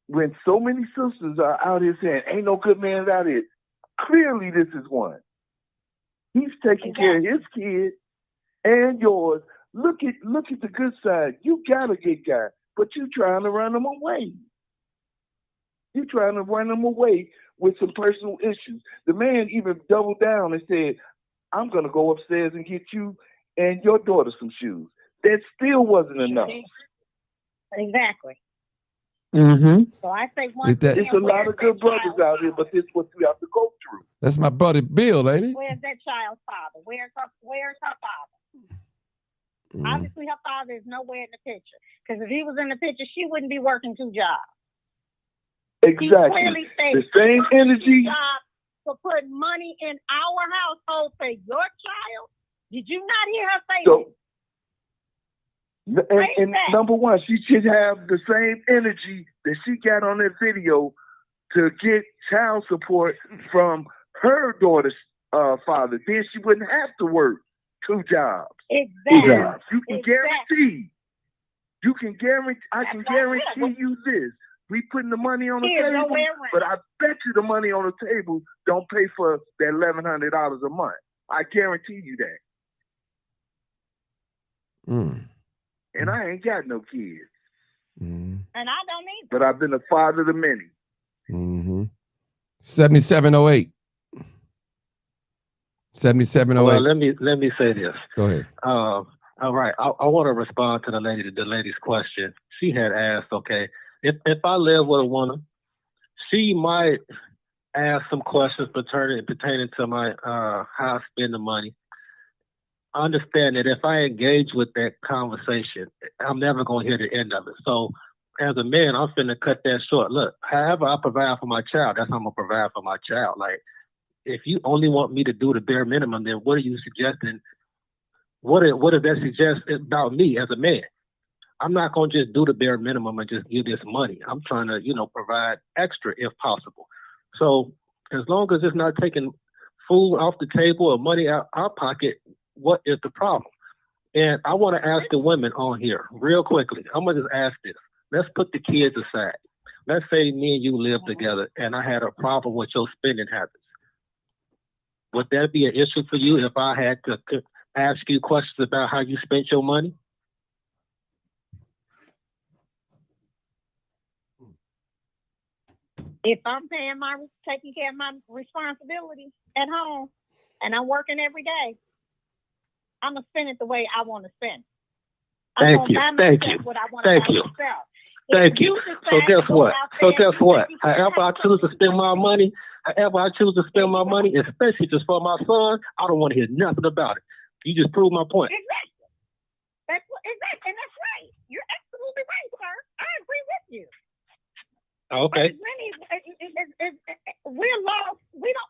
when so many sisters are out here saying, ain't no good man out here. Clearly, this is one. He's taking care of his kid and yours. Look at the good side. You got a good guy, but you trying to run him away. You trying to run him away with some personal issues. The man even doubled down and said, I'm going to go upstairs and get you and your daughter some shoes. That still wasn't enough. Exactly. Mm-hmm. So I say There's a lot of good brothers out here, but this is what you have to go through. That's my buddy Bill, lady. Where's that child's father? Where's her father? Mm. Obviously, her father is nowhere in the picture. Because if he was in the picture, she wouldn't be working 2 jobs. Exactly. He clearly stated, the same energy. Job for putting money in our household for your child. Did you not hear her say So, this? and number one, she should have the same energy that she got on that video to get child support from her daughter's father. Then she wouldn't have to work 2 jobs. Exactly. You can guarantee. You can guarantee. I can guarantee you this. We putting the money on the table, but I bet you the money on the table don't pay for that $1,100 a month. I guarantee you that. Mm. And I ain't got no kids. Mm. And I don't either. But I've been a father to many. Mm-hmm. 7708. 7708. Well, let me say this. Go ahead. All right. I want to respond to the lady's question. She had asked, okay, if I live with a woman, she might ask some questions pertaining to my how I spend the money. I understand that if I engage with that conversation, I'm never going to hear the end of it. So as a man, I'm finna cut that short. Look, however I provide for my child, that's how I'm going to provide for my child. Like, if you only want me to do the bare minimum, then what are you suggesting? What does that suggest about me as a man? I'm not going to just do the bare minimum and just give this money. I'm trying to, provide extra if possible. So as long as it's not taking food off the table or money out our pocket, what is the problem? And I want to ask the women on here real quickly. I'm going to just ask this. Let's put the kids aside. Let's say me and you live together and I had a problem with your spending habits. Would that be an issue for you if I had to ask you questions about how you spent your money? If I'm taking care of my responsibilities at home, and I'm working every day, I'm gonna spend it the way I want to spend it. Thank you. Thank you. Thank you. Thank you. So guess what? However I choose to spend my money, especially just for my son, I don't want to hear nothing about it. You just proved my point. Exactly. Exactly, and that's right. You're absolutely right, sir. I agree with you. Okay. We're lost. We don't,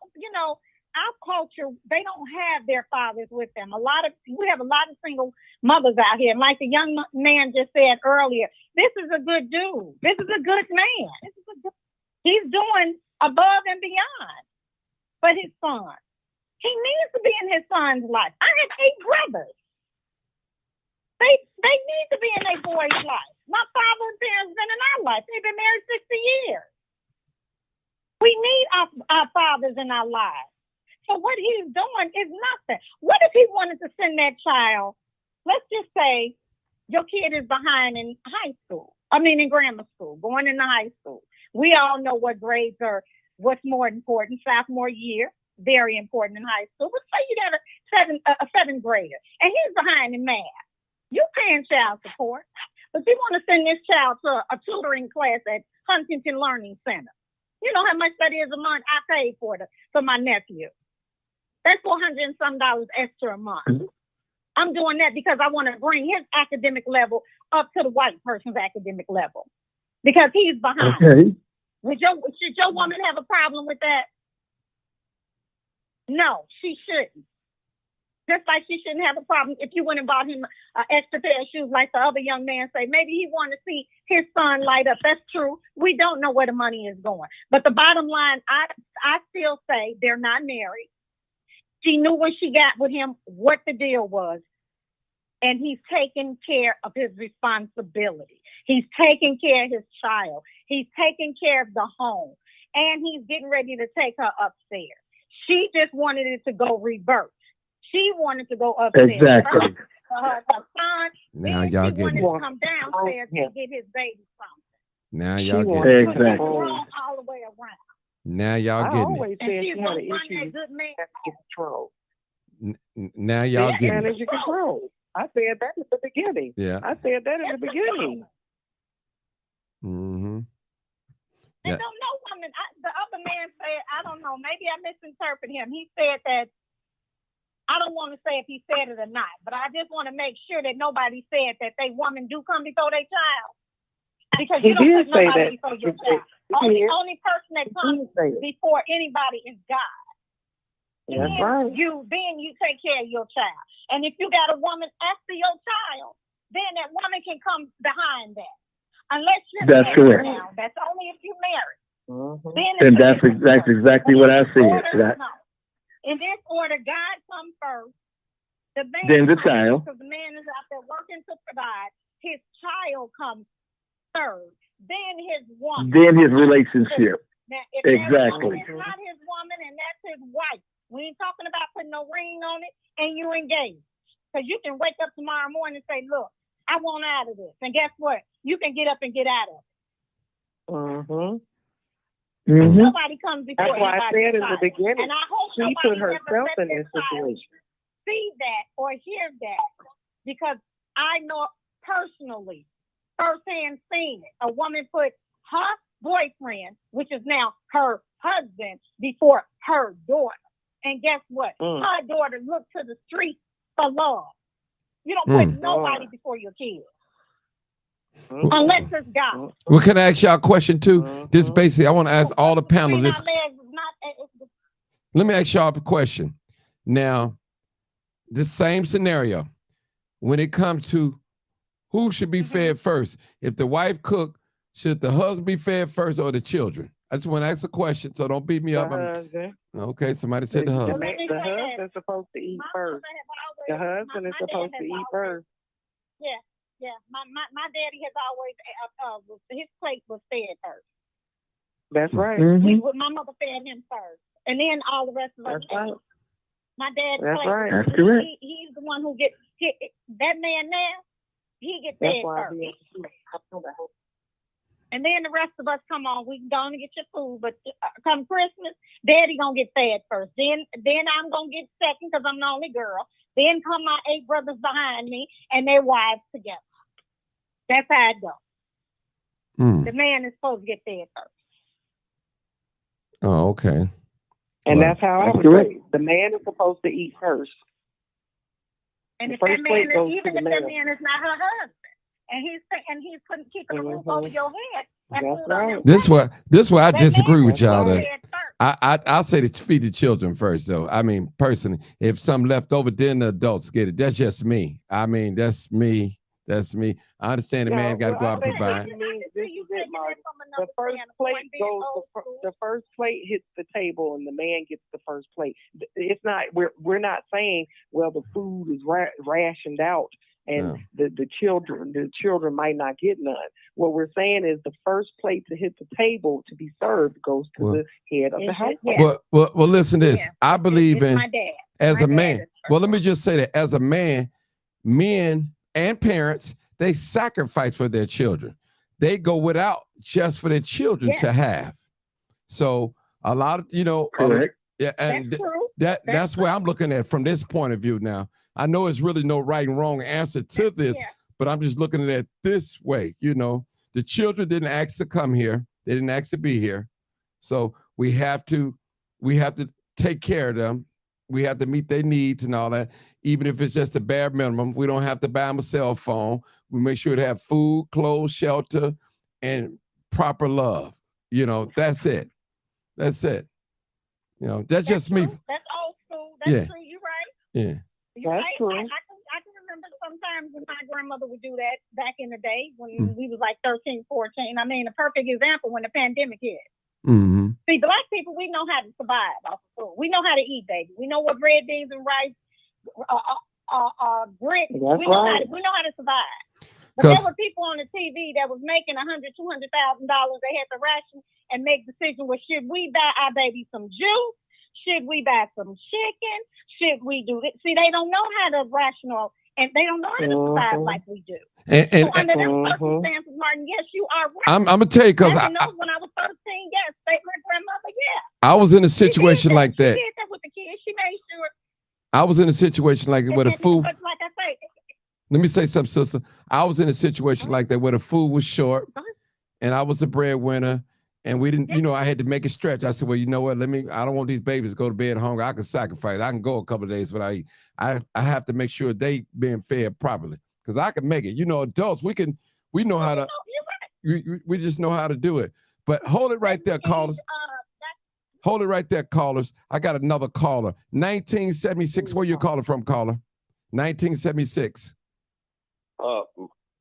our culture, they don't have their fathers with them. We have a lot of single mothers out here. And like the young man just said earlier, this is a good dude. This is a good man. He's doing above and beyond for his son. He needs to be in his son's life. I have 8 brothers. They need to be in their boy's life. My father and parents been in our life. They've been married 60 years. We need our fathers in our lives. So what he's doing is nothing. What if he wanted to send that child? Let's just say your kid is behind in in grammar school, going into high school. We all know what grades are, what's more important. Sophomore year, very important in high school. But say you got a 7th grader and he's behind in math. You're paying child support, but you want to send this child to a tutoring class at Huntington Learning Center. You know how much that is a month? I paid for my nephew. That's $400 and some extra a month. I'm doing that because I want to bring his academic level up to the white person's academic level because he's behind. Okay. Should your woman have a problem with that? No, she shouldn't. Just like she shouldn't have a problem if you went and bought him an extra pair of shoes like the other young man say. Maybe he wanted to see his son light up. That's true. We don't know where the money is going. But the bottom line, I still say they're not married. She knew when she got with him what the deal was. And he's taking care of his responsibility. He's taking care of his child. He's taking care of the home. And he's getting ready to take her upstairs. She just wanted it to go reverse. She wanted to go upstairs. Exactly. Her son. Now then y'all she getting wanted it. to come downstairs and get his baby something. Now y'all getting it. Exactly. All the way around. Now y'all I getting always And said she's she had gonna an run issue that good man. with control. it. Now y'all getting it. Manage your control. I said that at the beginning. Yeah. I said that in the beginning. Mm-hmm. And don't no woman. The other man said, I don't know. Maybe I misinterpreted him. He said that. I don't want to say if he said it or not, but I just want to make sure that nobody said that they woman do come before their child. Because you don't put nobody before your child. Only person that comes before anybody is God. That's right. Then you take care of your child. And if you got a woman after your child, then that woman can come behind that. Unless you're That's married correct. now. That's only if you're married. Mm-hmm. Then And that's exactly what I said. In this order, God comes first. The man Then the child. Because the man is out there working to provide. His child comes third. Then his woman. Then his relationship. Now, if Exactly. that woman is not his woman and that's his wife, we ain't talking about putting no ring on it and you engaged. Because you can wake up tomorrow morning and say, look, I want out of this. And guess what? You can get up and get out of it. Mm-hmm. Mm-hmm. Nobody comes before That's why I said in the beginning, and I hope she nobody put ever herself let in their this child situation. see that or hear that, because I know personally, firsthand seen it. A woman put her boyfriend, which is now her husband, before her daughter. And guess what? Her daughter looked to the street for love. You don't put nobody before your kids. Unless it's God. Well, can I ask y'all a question too? This basically, I want to ask all the panel this. Let me ask y'all a question. Now, the same scenario, when it comes to who should be fed first, if the wife cook, should the husband be fed first or the children? I just want to ask a question, so don't beat me up. Husband. Okay, somebody said the husband. The husband's supposed to eat first. The husband is supposed to eat first. Yeah. My daddy has always his plate was fed first. That's right. Mm-hmm. My mother fed him first, and then all the rest of us. That's right. My dad That's played. right. That's correct. He's the one who gets hit. That man now, he gets That's fed why I first. be And then the rest of us come on. We can go and get your food, but come Christmas, Daddy gonna get fed first. Then I'm gonna get second because I'm the only girl. Then come my 8 brothers behind me and their wives together. That's how it goes. The man is supposed to get fed first. Oh, okay. And Well, that's how I that's was correct. raised. The man is supposed to eat first. And The if that first man plate is, goes to even the if that man. man is not her husband, and he's keeping a roof over your head, and That's food on your right. This why I That disagree man with is y'all. supposed to That get fed first. I'll say to feed the children first, though. I mean, personally, if some left over, then the adults get it. That's just me. I mean, that's me. That's me. I understand the man got to go out and provide. This is it, Marty. The first plate goes. The first plate hits the table, and the man gets the first plate. It's not. We're not saying, well, the food is rationed out, and the children might not get none. What we're saying is the first plate to hit the table to be served goes to the head of the household. Well, listen to this. I believe It's in my dad. as My a dad man. is first. Well, let me just say that as a man, men and parents, they sacrifice for their children. They go without just for their children to have. So a lot of, Correct. yeah, and That's true. that's where I'm looking at from this point of view now. I know it's really no right and wrong answer to this, but I'm just looking at it this way. The children didn't ask to come here. They didn't ask to be here. So we have to take care of them. We have to meet their needs and all that, even if it's just a bare minimum. We don't have to buy them a cell phone. We make sure they have food, clothes, shelter, and proper love. That's it. That's it. That's just me. That's old school. That's true. You're right. Yeah. You're That's right. true. I can remember sometimes when my grandmother would do that back in the day when we was like 13, 14. I mean, a perfect example when the pandemic hit. Mm-hmm. See, Black people, we know how to survive off of food. We know how to eat, baby. We know what bread, beans, and rice, grits. That's We know how to survive. But there were people on the TV that was making $100,000, $200,000. They had to ration and make decisions. Well, should we buy our baby some juice? Should we buy some chicken? Should we do it? See, they don't know how to rational, and they don't know how to survive like we do. And so under those circumstances, Martin, yes, you are right. I'm gonna tell you because when I was 13, yes, my grandmother, I was in a situation like that. She did that with the kids. She made sure. I was in a situation like that where the food. Like I say, let me say something, sister. I was in a situation like that where the food was short, and I was the breadwinner, and we didn't. I had to make a stretch. I said, well, you know what? I don't want these babies to go to bed hungry. I can sacrifice. I can go a couple of days without eating. I have to make sure they being fed properly because I can make it. Adults, we know how to. We just know how to do it. But hold it right there, callers. Hold it right there, callers. I got another caller. 1976. Where you calling from, caller? 1976.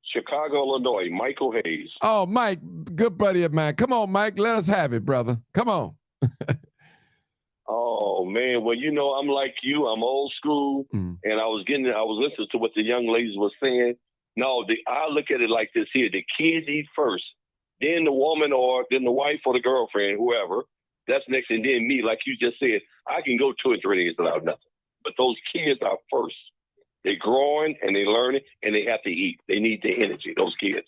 Chicago, Illinois. Michael Hayes. Oh, Mike, good buddy of mine. Come on, Mike. Let us have it, brother. Come on. Oh man, well, I'm like you. I'm old school, and I was listening to what the young ladies were saying. No, I look at it like this here: the kids eat first, then the woman, or then the wife or the girlfriend, whoever. That's next, and then me. Like you just said, I can go 2 or 3 days without nothing, but those kids are first. They're growing and they're learning, and they have to eat. They need the energy. Those kids.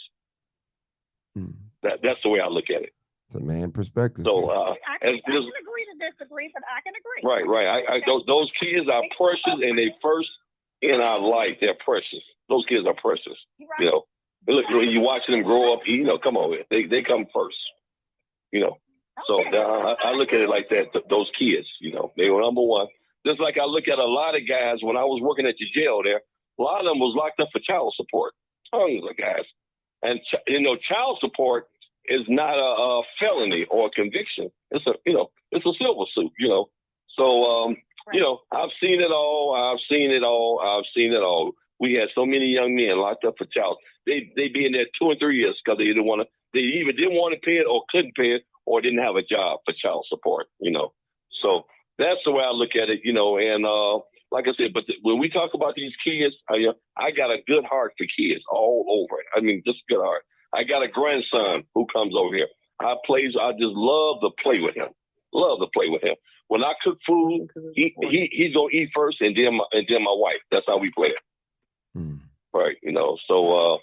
That's the way I look at it. It's a man perspective. So I can agree to disagree, but I can agree. Right. Those kids are precious, and they first in our life. They're precious. Those kids are precious. Look, when you watching them grow up, come on, they come first. So I look at it like that. Those kids, they were number one. Just like I look at a lot of guys when I was working at the jail there, a lot of them was locked up for child support. Tons of guys. And, child support is not a felony or a conviction. It's a civil suit, So, I've seen it all. We had so many young men locked up for child. They be in there 2 and 3 years because they either didn't want to pay it or couldn't pay it or didn't have a job for child support, So that's the way I look at it, and like I said, but when we talk about these kids, I got a good heart for kids all over it. I mean, just a good heart. I got a grandson who comes over here. I just love to play with him. When I cook food, he's gonna eat first, and then my wife. That's how we play it. Hmm. Right, you know. So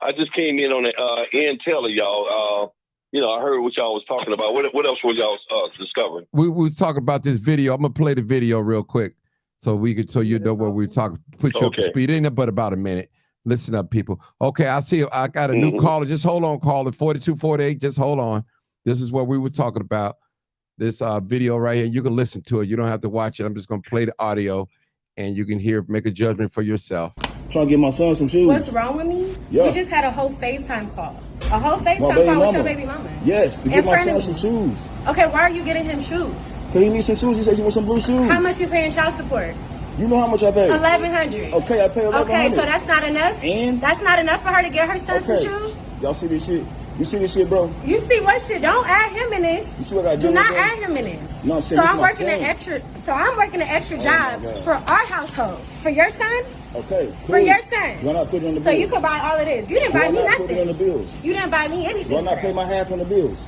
I just came in on the Ann Taylor, y'all. You know, I heard what y'all was talking about. What else were y'all discovering? We was talking about this video. I'm gonna play the video real quick so you know what we're talking. Put you up to speed. It ain't but about a minute. Listen up, people. Okay, I got a new caller. Just hold on, caller 4248. Just hold on. This is what we were talking about. This video right here. You can listen to it. You don't have to watch it. I'm just gonna play the audio, and you can make a judgment for yourself. Trying to get my son some shoes. What's wrong with me? Yeah. We just had a whole FaceTime call. A whole FaceTime call with your baby mama. Yes, to get my son some shoes. Okay, why are you getting him shoes? Cause he needs some shoes. He said he wants some blue shoes. How much you paying child support? You know how much I pay? $1,100. Okay, I pay $1,100. Okay, so that's not enough? And? That's not enough for her to get her son some shoes? Y'all see this shit? You see this shit, bro? You see what shit? Don't add him in this. You see what I do? Not add him in this. No, I'm saying so I'm working an extra. So I'm working an extra job for our household. For your son? Okay. Cool. For your son. Why not put it on the bills? So you could buy all of this. You didn't buy me nothing. Put it on the bills? You didn't buy me anything. Why not pay my half on the bills?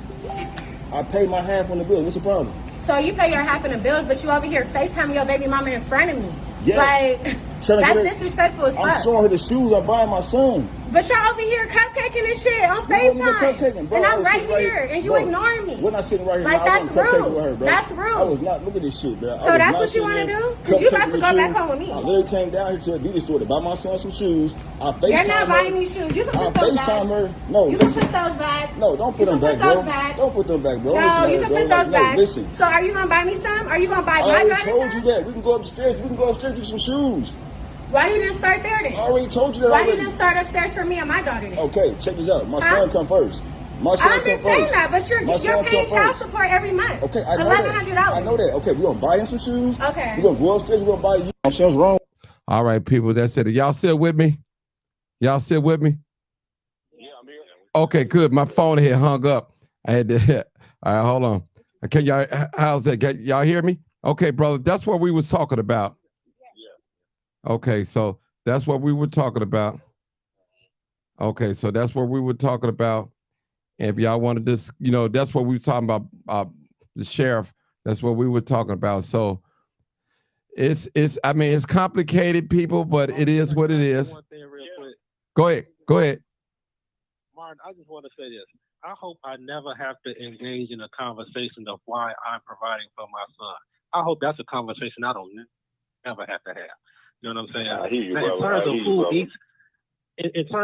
I pay my half on the bills. What's the problem? So you pay your half on the bills, but you over here FaceTiming your baby mama in front of me. Yes. Like, that's disrespectful as fuck. I'm showing her the shoes I'm buying my son. But y'all over here cupcaking and shit on FaceTime. And I'm right here, and you ignoring me. We're not sitting right here. Like, that's rude. Her, bro. That's rude. I was not, look at this shit, bro. So that's what you want to do? Because you about to go back home with me. I literally came down here to Adidas store to buy my son some shoes. I FaceTime her. You're not buying me shoes. You can put those back. Her. No, you can put those back. No, don't put them back, bro. Don't put them back, bro. No, you can put those back. Listen. So are you going to buy me some? Are you going to buy my daughter some? I already told you that. We can go upstairs. We can go upstairs and get some shoes. Why you didn't start there then? I already told you that. Why you didn't start upstairs for me and my daughter then? Okay, check this out. My son come first. My son I understand that, but you're paying child support every month. Okay, I know that. $1,100. I know that. Okay, we're going to buy him some shoes. Okay. We're going to go upstairs. We're going to buy you. My son's wrong. All right, people, that's it. Y'all still with me? Y'all still with me? Yeah, I'm here. Okay, good. My phone had hung up. I had to. All right, hold on. Okay, y'all. How's that? Y'all hear me? Okay, brother. That's what we was talking about. Yeah. Okay, so that's what we were talking about. Okay, so that's what we were talking about. And if y'all wanted this, you know, that's what we were talking about. The sheriff. That's what we were talking about. So it's. I mean, it's complicated, people, but it is what it is. Go ahead. Go ahead. Martin, I just want to say this. I hope I never have to engage in a conversation of why I'm providing for my son. I hope that's a conversation I don't never have to have. You know what I'm saying? I hear you, in brother. terms of who eats,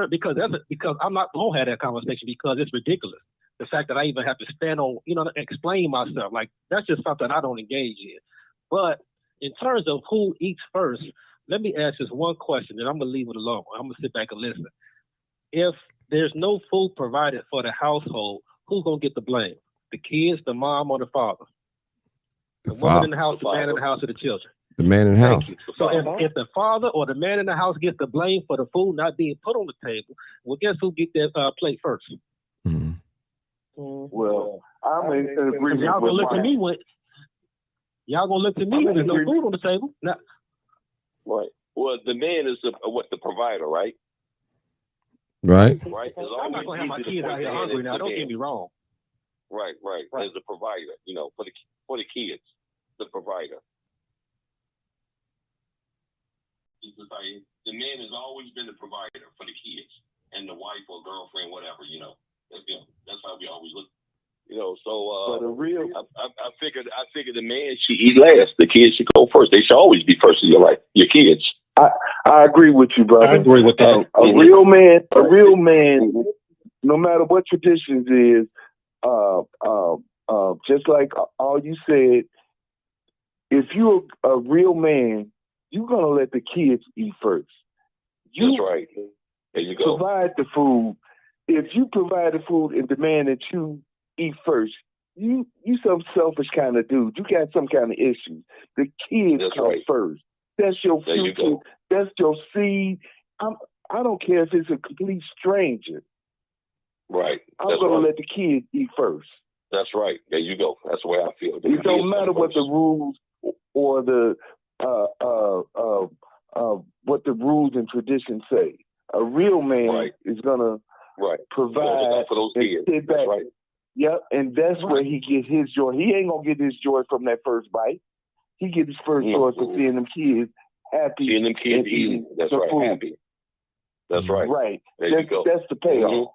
because I'm not gonna have that conversation because it's ridiculous. The fact that I even have to stand on, explain myself, like that's just something I don't engage in. But in terms of who eats first, let me ask this one question, and I'm gonna leave it alone. I'm gonna sit back and listen. If there's no food provided for the household, who's gonna get the blame? The kids, the mom, or the father? The woman in the house, the man in the house, or the children? The man in the house. So if the father or the man in the house gets the blame for the food not being put on the table, well, guess who get that plate first? Mm-hmm. Well, I'm in agreement. Y'all gonna look to me when y'all gonna look to me when there's no food on the table. Now, right. Well, the man is the provider, right? Right. Right. I'm not gonna have my kids out here hungry now. Don't get me wrong. Right. As the provider, for the kids, the provider. The man has always been the provider for the kids and the wife or girlfriend, whatever. That's how we always look. So but the real, I figured the man should eat last. The kids should go first. They should always be first in your life. Your kids. I agree with you, brother. I agree with that. A real man, no matter what traditions is, just like all you said, if you're a real man, you're gonna let the kids eat first. That's right. There you go. Provide the food. If you provide the food and demand that you eat first, you some selfish kind of dude. You got some kind of issues. The kids come first. That's your future. That's your seed. I don't care if it's a complete stranger. Right. I'm going to let the kids eat first. That's right. There you go. That's the way I feel. It don't matter what the rules or the what the rules and traditions say. A real man is going to provide for those kids. Sit back. Right. Yep, and that's where he gets his joy. He ain't gonna get his joy from that first bite. He gets his first joy from seeing them kids happy. Seeing them kids eating. That's right. Food. Happy. That's right. Right. There you go. That's the payoff.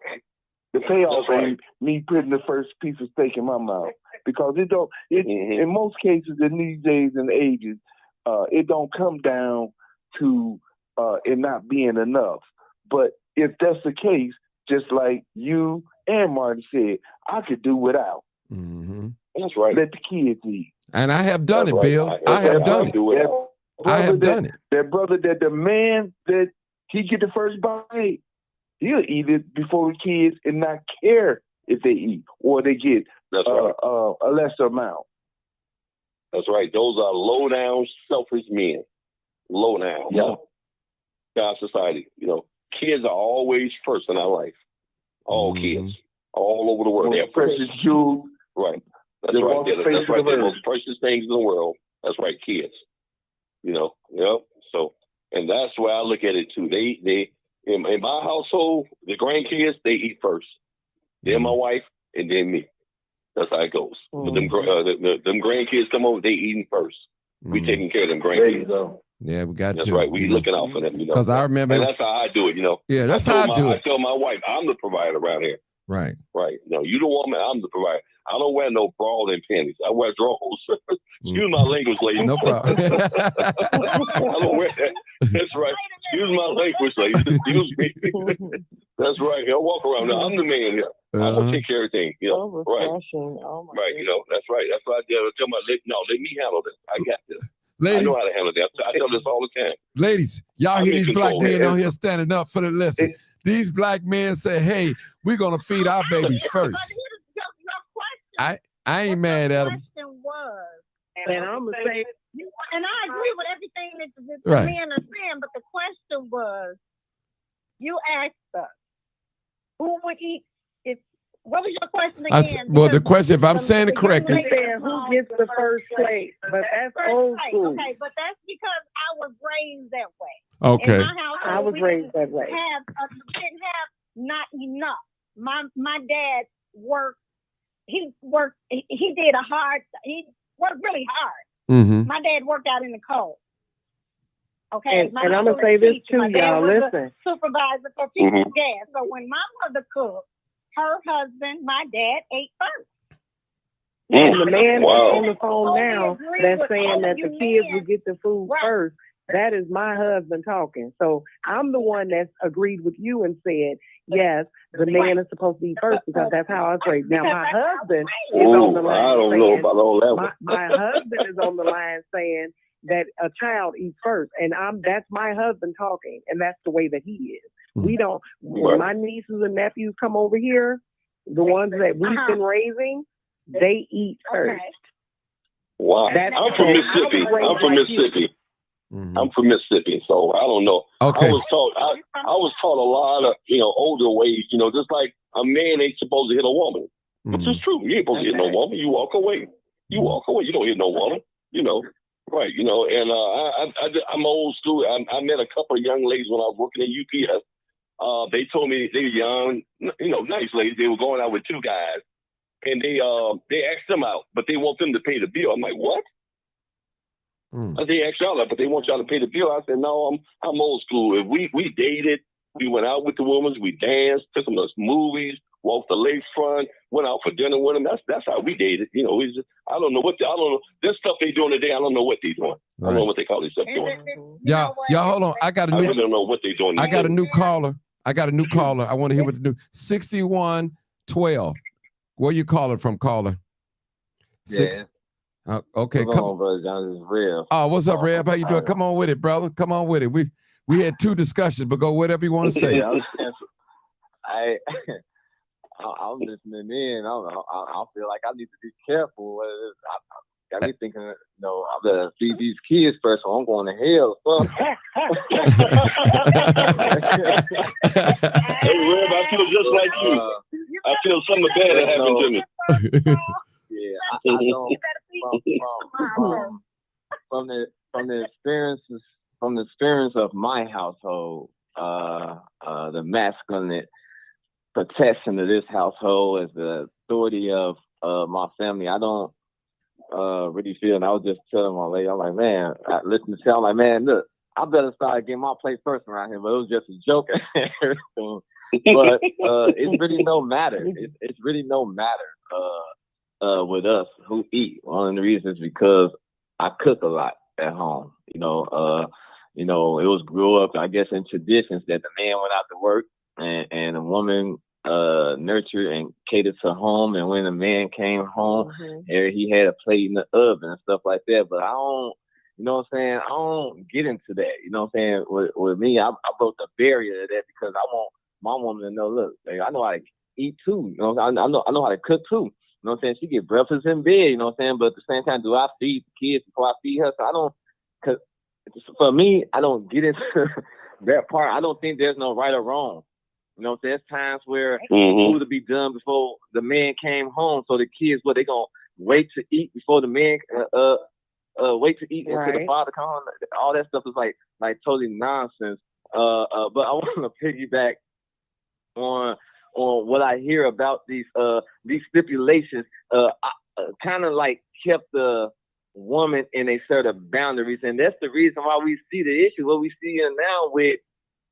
The payoff That's ain't me putting the first piece of steak in my mouth, because it don't. In most cases, in these days and ages, it don't come down to it not being enough. But if that's the case, just like you and Martin said, I could do without. That's right. Let the kids eat. And I have done it, Bill. I have done it. I have done it. That brother, that the man that he get the first bite, he'll eat it before the kids and not care if they eat or they get a lesser amount. That's right. Those are low down, selfish men. Low down. Yeah. Our society. You know, kids are always first in our life. All kids, all over the world. They're precious jewels. Right. That's right. That's right. They're the most precious things in the world. That's right. Kids. You know. Yep. So, and that's why I look at it too. They in my household, the grandkids, they eat first. Then my wife, and then me. That's how it goes. But them grandkids come over, they eating first. We taking care of them grandkids. Yeah, we got That's to. right. We looking out for them, you know. Because I remember. And that's how I do it, you know. Yeah, that's how I do it. I tell my wife, I'm the provider around here. Right. Right. No, you the woman, I'm the provider. I don't wear no bra and panties. I wear drawers. Excuse my language, ladies. No problem. I don't wear that. That's right. Excuse my language, ladies. Excuse me. That's right. I'll walk around. Now, I'm the man here. I will take care of things. You know. Right. Right. You know. That's right. That's why I tell my let me handle this. I got this. Ladies, I know how to handle that. I tell this all the time. Ladies, y'all hear these black men on here standing up for the lesson. It, These black men say, hey, we're going to feed our babies first. I ain't mad at them. And I'm going to say, and I agree with everything that the Right. men are saying, but the question was, you asked us, who would eat if, what was your question again? Well, the question, if I'm saying it correctly. you said who gets the first plate, but that's old school. Okay, but that's because I was raised that way. Okay. In my household, I was raised that way. We didn't have not enough. My dad worked. He worked. He did a hard. He worked really hard. Mm-hmm. My dad worked out in the cold. Okay. And I'm gonna say this too, y'all. Listen. Supervisor for People's Gas. So when my mother cooked, her husband, my dad, ate first. And the man on the phone now that's saying that the kids will get the food first. That is my husband talking. So I'm the one that's agreed with you and said, yes, the man is supposed to be first because that's how I was raised. Now my husband is on the line. I don't know about all that. My husband is on the line saying that a child eats first, and that's my husband talking, and that's the way that he is. We don't. When my nieces and nephews come over here, the ones that we've been raising, they eat first. Wow. I'm from Mississippi. I'm from Mississippi, so I don't know. Okay. I was taught a lot of, older ways, just like a man ain't supposed to hit a woman. Which is true. You ain't supposed to hit no woman. You walk away. You walk away. You don't hit no woman, Right, and I'm old school. I met a couple of young ladies when I was working at UPS. They told me they were young, nice ladies. They were going out with two guys, and they asked them out, but they want them to pay the bill. I'm like, what? They asked y'all out, but they want y'all to pay the bill. I said, no, I'm old school. If we dated, we went out with the women, we danced, took them to movies, walked the lakefront, went out for dinner with them. That's how we dated. I don't know this stuff they doing today. I don't know what they doing. Right. I don't know what they call this stuff doing. Y'all, hold on. I really don't know what they doing. I got a new caller. I want to hear what the new 6112. Where you calling from, caller? Yeah. Okay. Come on, brother John. This is Rev. Oh, what's up, Rev? How you doing? Come on with it, brother. Come on with it. We had two discussions, but go whatever you want to say. I was listening in. I feel like I need to be careful. Got me thinking, I'm gonna feed these kids first, so I'm going to hell. Hey, Rev, I feel just like you. I feel something bad that happened to me. Yeah, I know. From the experience of my household, the masculine protection of this household as the authority of my family. I don't really feel, and I was just telling my lady, I'm like, man, I listen to I'm like, man, look, I better start getting my plate first around here, but it was just a joke. But it's really no matter. It's really no matter with us who eat. One of the reasons is because I cook a lot at home. You know, it was grew up, I guess, in traditions that the man went out to work and the woman nurtured and catered to home. And when the man came home, he had a plate in the oven and stuff like that. But I don't, you know what I'm saying? I don't get into that. You know what I'm saying? With me, I broke the barrier of that because I want my woman to know, look, like, I know how to eat too. You know, I know how to cook too. You know what I'm saying? She get breakfast in bed, you know what I'm saying? But at the same time, do I feed the kids before I feed her? So I don't, cause for me, I don't get into that part. I don't think there's no right or wrong. You know, there's times where food to be done before the man came home. So the kids, they gonna wait to eat before the man, wait to eat until the father comes home. All that stuff is like totally nonsense. But I want to piggyback on what I hear about these stipulations. I kind of like kept the woman in a set of boundaries, and that's the reason why we see the issue. What we see now with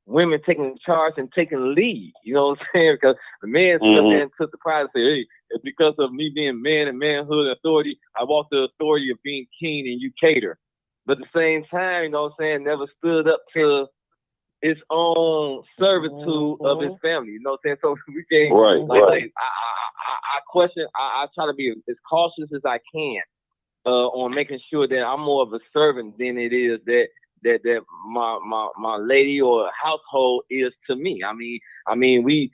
women taking charge and taking lead, you know what I'm saying? Because the man stood there and took the pride and said, hey, it's because of me being man and manhood and authority, I want the authority of being king and you cater. But at the same time, you know what I'm saying, never stood up to its own servitude of his family, you know what I'm saying? So we can't, I question, I try to be as cautious as I can on making sure that I'm more of a servant than it is that my lady or household is to me. I mean, we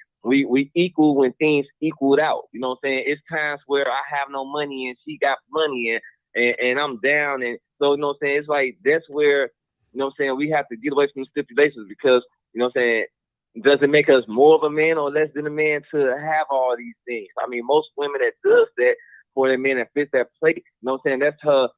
equal when things equaled out. You know what I'm saying? It's times where I have no money and she got money and I'm down, and so you know what I'm saying. It's like that's where, you know what I'm saying, we have to get away from the stipulations, because you know what I'm saying, does it make us more of a man or less than a man to have all these things? I mean, most women that does that for their man that fits that plate, you know what I'm saying, that's her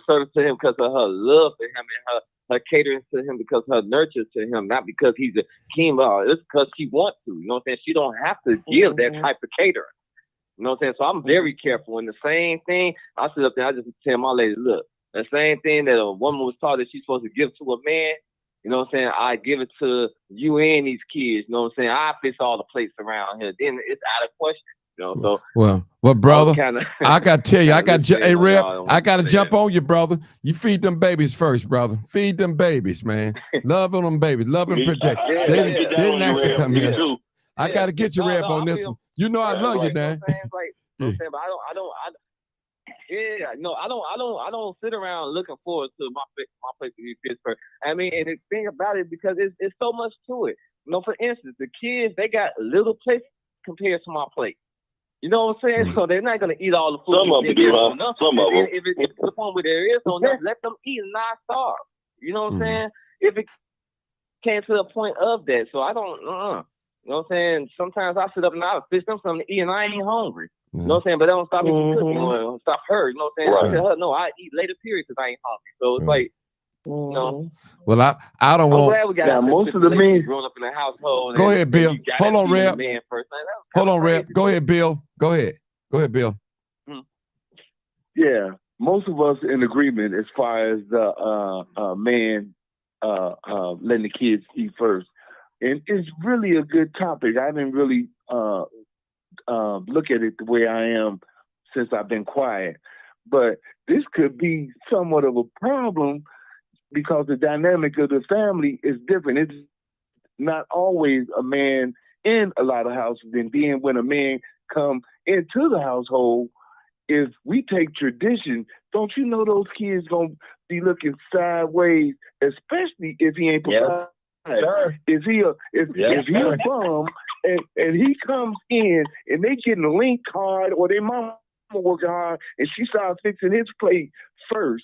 service to him because of her love for him, and her catering to him because her nurture to him, not because he's a king. It's because she wants to. You know what I'm saying? She don't have to give that type of catering. You know what I'm saying? So I'm very careful. And the same thing, I sit up there, I just tell my lady, look, the same thing that a woman was taught that she's supposed to give to a man, you know what I'm saying, I give it to you and these kids. You know what I'm saying? I fix all the plates around here. Then it's out of question. You know, so well, brother, I gotta tell you, hey, Rep, I gotta jump on you, brother. You feed them babies first, brother. Feed them babies, man. Love on them babies. Love and protect. They didn't actually come here. I gotta get you, Rep, on this one. You know I love you, man. But I don't sit around looking forward to my place to be Pittsburgh. I mean, and the thing about it, because it's so much to it. You know, for instance, the kids, they got little plates compared to my plate. You know what I'm saying? So they're not going to eat all the food. Some of them do, huh? Some of them. If it's to the point where there is no enough, let them eat and not starve. You know what I'm saying? If it came to the point of that. So I don't, you know what I'm saying? Sometimes I sit up and I'll fish them something to eat and I ain't even hungry. You know what I'm saying? But that don't stop me from cooking. Don't stop her. You know what I'm saying? I tell her, no, I eat later period because I ain't hungry. So it's like, you know. Well, I don't want. Glad we got most of the men growing up in the household. Go ahead, Bill. Hold on, Rep. Hold on, Rep. Go ahead, Bill. Go ahead, Bill. Yeah, most of us in agreement as far as the man letting the kids eat first, and it's really a good topic. I didn't really look at it the way I am since I've been quiet, but this could be somewhat of a problem because the dynamic of the family is different. It's not always a man in a lot of houses, and then when a man come into the household, if we take tradition, don't you know those kids gonna be looking sideways, especially if he ain't providing. If he a bum and he comes in and they getting a link card or their mama working hard and she starts fixing his plate first,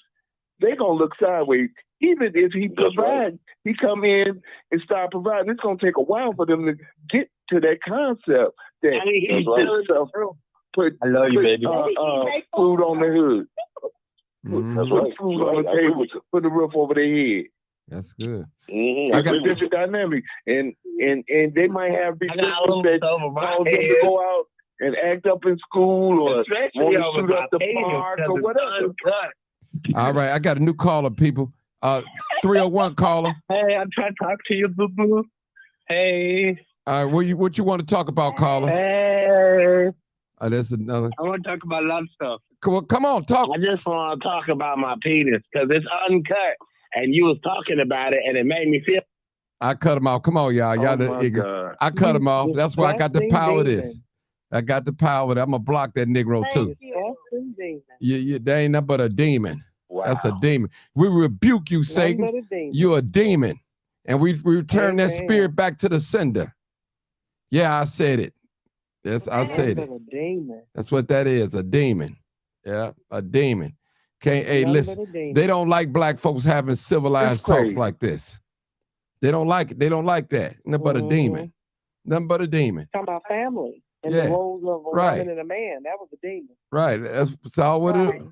they gonna look sideways. Even if he provides, he come in and start providing. It's gonna take a while for them to get to that concept that he himself put food on the hood. Put food on the table, put the roof over their head. That's good. I got different dynamic, and they might have big that cause them to go out and act up in school or want to shoot up the park or whatever. All right, I got a new caller, people. 301 caller. Hey, I'm trying to talk to you, boo boo. Hey. All right, what you want to talk about, caller? Hey. That's another. I want to talk about a lot of stuff. Come on, talk. I just want to talk about my penis because it's uncut, and you was talking about it, and it made me feel. I cut him off. Come on, y'all. I cut him off. That's why I got the power of this. I got the power. I'm gonna block that Negro too. That ain't nothing but a demon. Wow. That's a demon. We rebuke you, Satan. You're a demon. And we return that spirit back to the sender. Yeah, I said it. Yes, I said it. That's what that is, a demon. Yeah, a demon. Hey, listen, they don't like black folks having civilized talks like this. They don't like it. They don't like that. Nothing but a demon. Nothing but a demon. Talking about family and the roles of a woman and a man. That was a demon. Right. That's all what it is.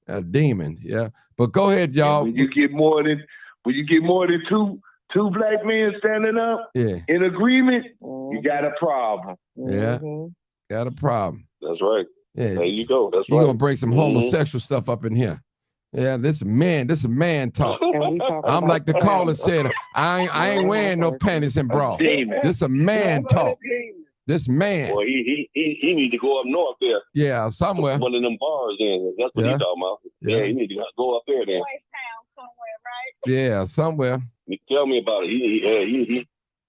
A demon. Yeah. But go ahead, y'all. When you get more than two black men standing up in agreement, you got a problem. Yeah. Got a problem. That's right. Yeah. There you go. That's You're right. gonna bring some homosexual stuff up in here. Yeah, this is man talk. I'm like the caller said, I ain't wearing no panties and bra. This is a man talk. This man. Well, he need to go up north there. Yeah, somewhere. One of them bars in. That's what he's talking about. Yeah, he need to go up there then. Yeah, somewhere. Tell me about it.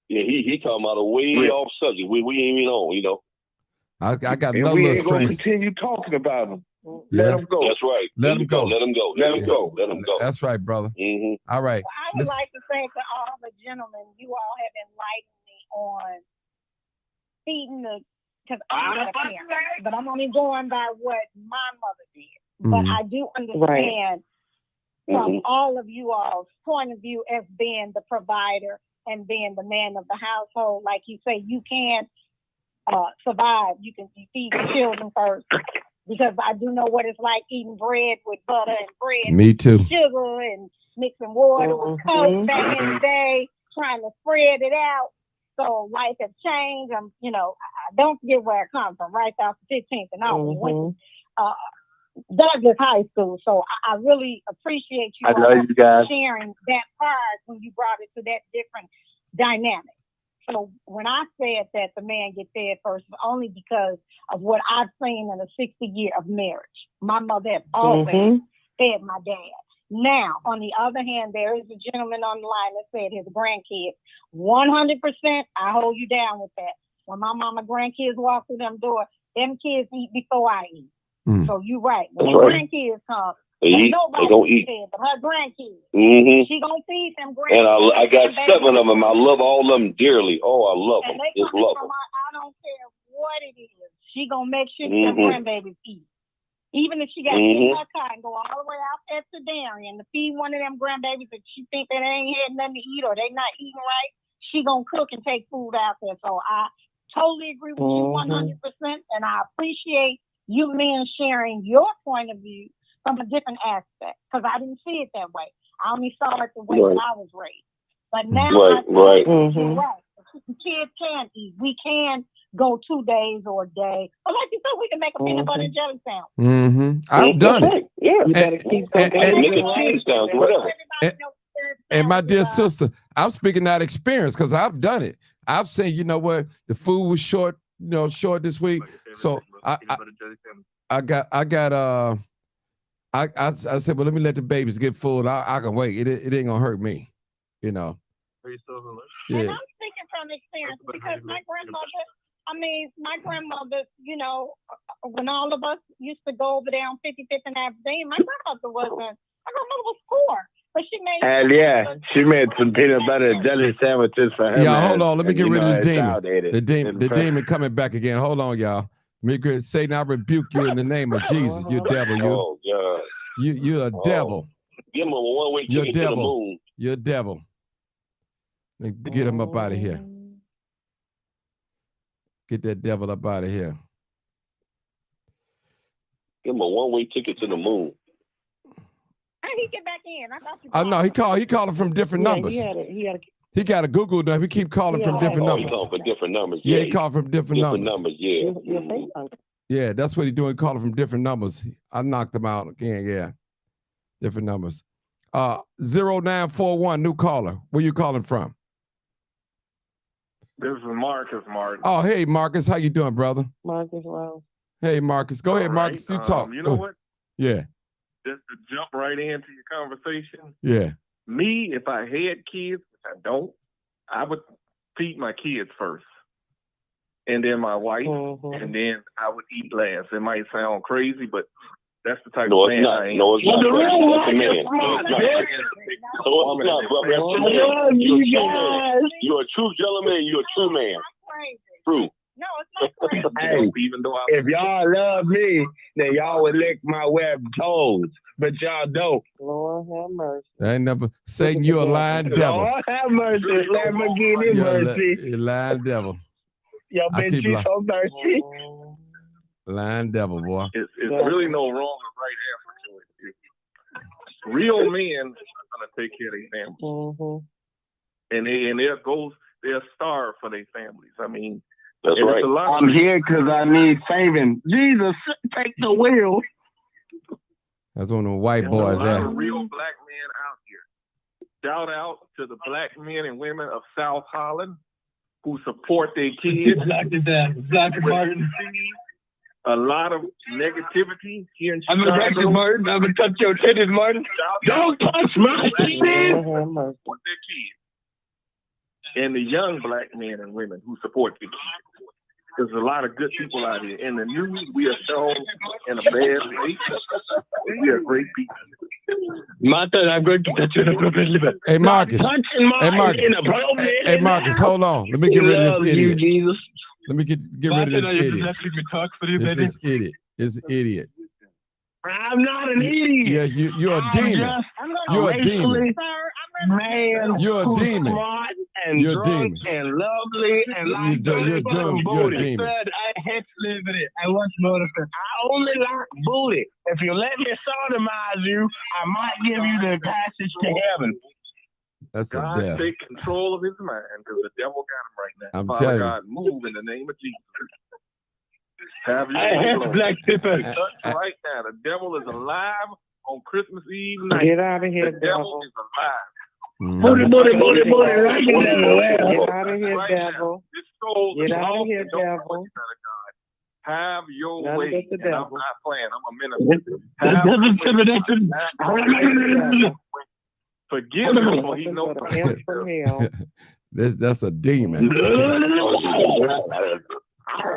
He talking about a way off subject. We ain't even on, you know. I got and another we little ain't gonna string. continue talking about them. Yeah. Let them go. That's right. Let them go. Let them go. Let them go. Let them go. That's right, brother. Mm-hmm. All right. Well, I would like to say to all the gentlemen, you all have enlightened me on feeding because I'm not a parent, but I'm only going by what my mother did. But I do understand from all of you all's point of view as being the provider and being the man of the household. Like you say, you can survive. You feed the children first. Because I do know what it's like eating bread with butter and bread. Me too. And sugar and mixing water with Coke back in the day, trying to spread it out. So life has changed. I don't forget where I come from, right off the 15th and all. Went to Douglas High School. So I really appreciate you, you guys sharing that part when you brought it to that different dynamic. So when I said that the man get fed first, it's only because of what I've seen in a 60-year of marriage. My mother had always fed my dad. Now, on the other hand, there is a gentleman on the line that said his grandkids, 100%, I hold you down with that. When my mama grandkids walk through them doors, them kids eat before I eat. So you're right. When the grandkids come, they gonna eat. But her grandkids, she gonna feed them grandkids. And I got 7 of them. I love all of them dearly. Oh, I love them. Just love them. I don't care what it is. She gonna make sure them grandbabies eat. Even if she got to get in her car and go all the way out at the dairy and to feed one of them grandbabies that she think that they ain't had nothing to eat or they not eating right, she gonna cook and take food out there. So I totally agree with you 100%, and I appreciate you men sharing your point of view from a different aspect, because I didn't see it that way. I only saw it the way that I was raised. But now you're right. Kids can eat. We can go 2 days or a day. But like you said, we can make a peanut butter and jelly sandwich. I've done it. Yeah, you better keep and my dear sister, I'm speaking out of experience because I've done it. I've seen, you know what, the food was short this week. So I said, well, let me let the babies get full. I can wait. It ain't gonna hurt me, you know. And I'm speaking from experience because my grandmother, when all of us used to go over there on 55th and Avenue, my grandmother was poor. But she made she made some peanut butter and jelly sandwiches for him. Yeah, hold on. Let me get rid of this demon. The demon coming back again. Hold on, y'all. Satan, I rebuke you in the name of Jesus. You devil, you. Oh, God. You're a devil. Give him a one-way ticket to the moon. You're a devil. Get him up out of here. Get that devil up out of here. Give him a one-way ticket to the moon. How did he get back in? I thought you. I know he calling from different numbers. He got a Google number. He keep calling from different Oh, he numbers. calling for different numbers. Yeah, he called from different numbers. Yeah. Yeah, that's what he doing. Calling from different numbers. I knocked him out again. Yeah, different numbers. 0941, new caller. Where you calling from? This is Marcus Martin. Oh, hey Marcus, how you doing, brother? Marcus Wells. Hey Marcus, go ahead, Marcus. You talk. You know what? Yeah. Just to jump right into your conversation. Yeah. Me, if I had kids, which I don't, I would feed my kids first, and then my wife, and then I would eat last. It might sound crazy, but that's the type of man I am. No, it's not. That's the man. You're a true gentleman. You're a true man. True. No, it's not crazy. Hey, even though if y'all love me, then y'all would lick my webbed toes. But y'all don't. Lord have mercy. I ain't never Satan, you a lying devil. Lord have mercy. Lamborghini mercy. You lying devil. Yo, bitch, you so thirsty. Lying devil, boy. It's really no wrong or right answer to it. Real men are gonna take care of their families, and they're starved for their families. I mean, that's right. I'm here because I need saving. Jesus, take the wheel. That's one of the white boys there. there. Real black men out here. Shout out to the black men and women of South Holland who support their kids. Dr. Martin. A lot of negativity here in I'm Chicago. gonna touch Martin. I'm gonna touch your titties, Martin. Don't touch my titties. Support their kids. And the young black men and women who support their kids. There's a lot of good people out here. In the news, we are shown in a bad light. We are great people. Martin, I'm going to touch you in a liver. Hey Marcus. Hey Marcus. Hey Marcus, hold on. Let me get rid of this idiot. Jesus. Let me get rid of this idiot. This idiot. This idiot. I'm not an idiot. Yeah, you're a demon. You're a demon. Man, you're a demon. Smart and you're a drunk demon. and lovely and like you're a demon. I hate living it. I want motivation. I only like booty. If you let me sodomize you, I might give you the passage to heaven. That's God a death. take control of his mind because the devil got him right now. I'm Father telling you. God, move in the name of Jesus. Have your I way, hate Lord. black people. Touch right now. The devil is alive on Christmas Eve night. Get out of here, the devil is alive. Booty, right Get out of here, Right devil. now. This soul Get is out of lost here, and don't devil. want you, Son of God. Have your None way. but the And I'm devil. not playing. I'm a minister. Forgive him, for he knows not what he does. That's a demon.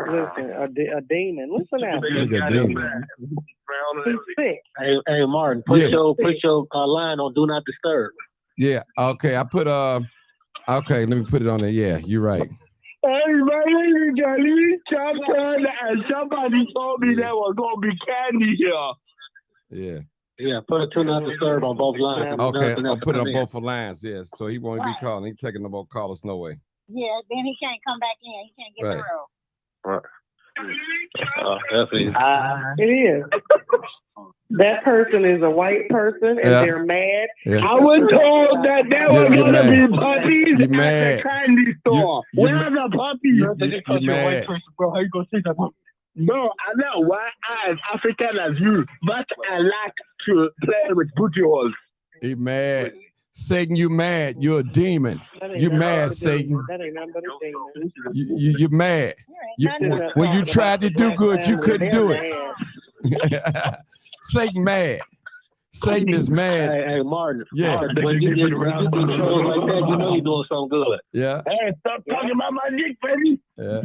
Listen, a demon. Listen at me. He's a demon. He's sick. Hey, Martin, put your line on Do Not Disturb. Yeah. Okay. I put okay, let me put it on there. Yeah, you're right. Hey, my name is Johnny Chapter, and somebody told me there was going to be candy here. Yeah. Yeah, put a Do Not Disturb on both lines. Okay, I'll put it on both lines. Yeah, so he won't be calling. He taking no more callers. No way. Yeah, then he can't come back in. He can't get Right. through. It is. That person is a white person, and they're mad. Yeah. I was told that there were You're going to mad. be puppies You're at mad. the candy store. You- Where are the puppies? You're mad. Bro, how you going to say that? No, I know why I'm African as you, but I like to play with booty holes. He mad. Satan, you mad. You're a demon. You mad, Satan. That ain't nothing but a demon. You're mad. When you tried to do good, you couldn't do it. Satan mad. Satan is mad. Hey, Martin. Yeah. Martin, when you do shows like that, you know you're doing something good. Yeah. Hey, stop talking about my dick, baby. Yeah.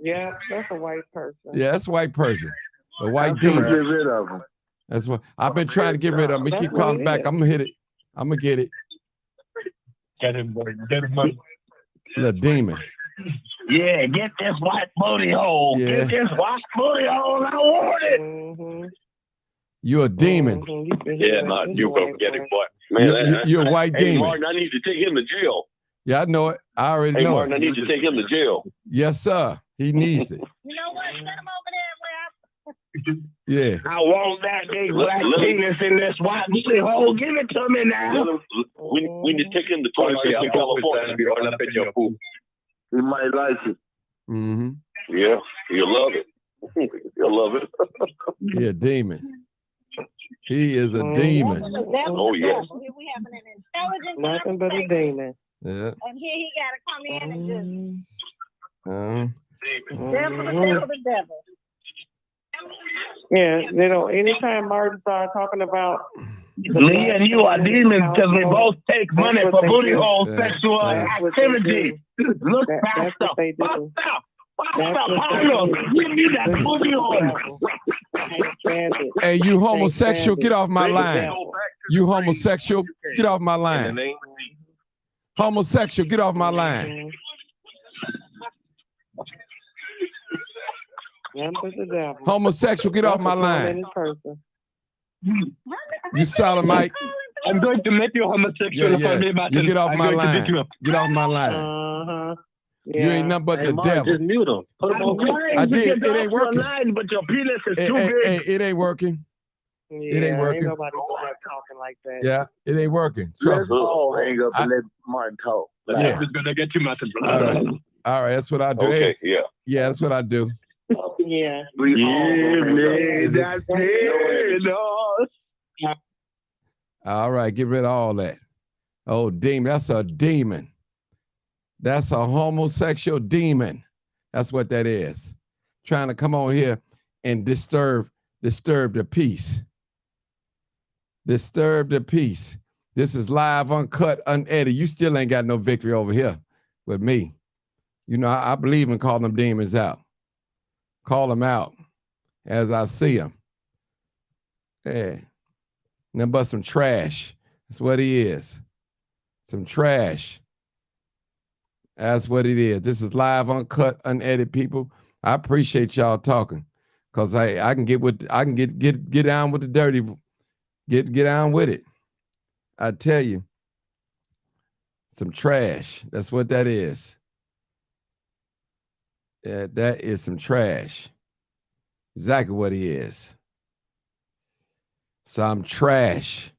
Yeah, that's a white person. Yeah, that's a white person. A white Get demon. rid of them. That's what I've been trying to get rid of him. He keep calling back. I'm gonna hit it. I'm gonna get it. Get him, buddy. Get him, buddy. The demon. Yeah, get this white booty hole. Yeah. Get this white booty hole. I want it. Mm-hmm. You're a demon. Yeah, not you go get it, boy. Man, You're a white hey, demon. Martin, I need to take him to jail. Yeah, I know it. I already Hey, know Martin, I it. need to take him to jail. Yes, sir. He needs it. You know what? Send him over there where Yeah. I want that big black penis in this white hole. Give it to me now. We need to take him to 25th in California. All up in your food. He might like it. Mm-hmm. Yeah, you'll love it. You'll love it. He a demon. He is a demon. Oh, yes. Here we having an intelligent Nothing but a conversation, demon. Yeah. and here he got to come in and just devil the devil. Yeah, they don't. Anytime Martin started talking about Me and you are demons because we both take money for booty hole sexual activity. Look that's what they do. Give me that booty hole. Hey, you homosexual, get off my line. You homosexual, get off my line. Homosexual, get off my line. Homosexual, get off my line. You sodomite. I'm going to make you homosexual. You get off my line. Get off my line. You ain't nothing but the devil. Just mute him. Put him on mute. I did. It ain't working. But your penis is too Hey, big. it ain't working. It ain't working. Ain't nobody talking like that. Yeah, it ain't working. Trust me. Hang up and let Martin talk. Yeah. I'm gonna get you, Martin. All right, that's what I do. Okay, Hey, yeah. yeah, that's what I do. Yeah. We Give all me that penis. All right, get rid of all that. Oh, demon. That's a demon. That's a homosexual demon. That's what that is. Trying to come on here and disturb the peace. Disturb the peace. This is live, uncut, unedited. You still ain't got no victory over here with me. You know, I believe in calling them demons out. Call them out as I see them. Yeah. Nothing but some trash. That's what he is. Some trash. That's what it is. This is live, uncut, unedited, people. I appreciate y'all talking, cause I can get down with the dirty, get down with it. I tell you, some trash. That's what that is. Yeah, that is some trash. Exactly what he is. Some trash.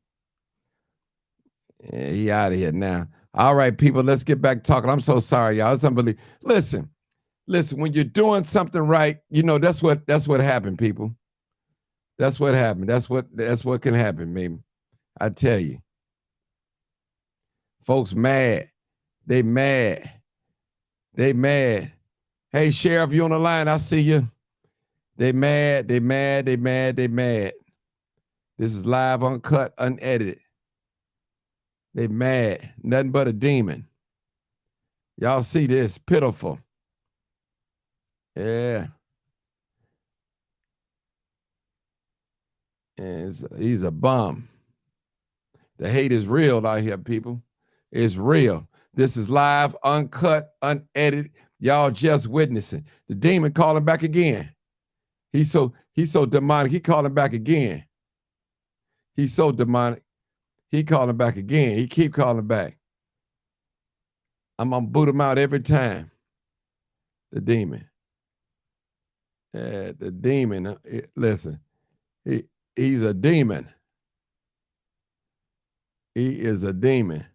Yeah, he out of here now. All right, people, let's get back talking. I'm so sorry, y'all. It's unbelievable. Listen, when you're doing something right, you know, that's what happened, people. That's what happened. That's what can happen, maybe. I tell you. Folks mad. They mad. They mad. Hey, Sheriff, you on the line? I see you. They mad. They mad. They mad. They mad. This is live, uncut, unedited. They mad. Nothing but a demon. Y'all see this? Pitiful. Yeah. And he's a bum. The hate is real out here, people. It's real. This is live, uncut, unedited. Y'all just witnessing. The demon calling back again. He's so demonic. He calling back again. He's so demonic. He calling back again. He keep calling back. I'm gonna boot him out every time. The demon. The demon. Listen, he's a demon. He is a demon.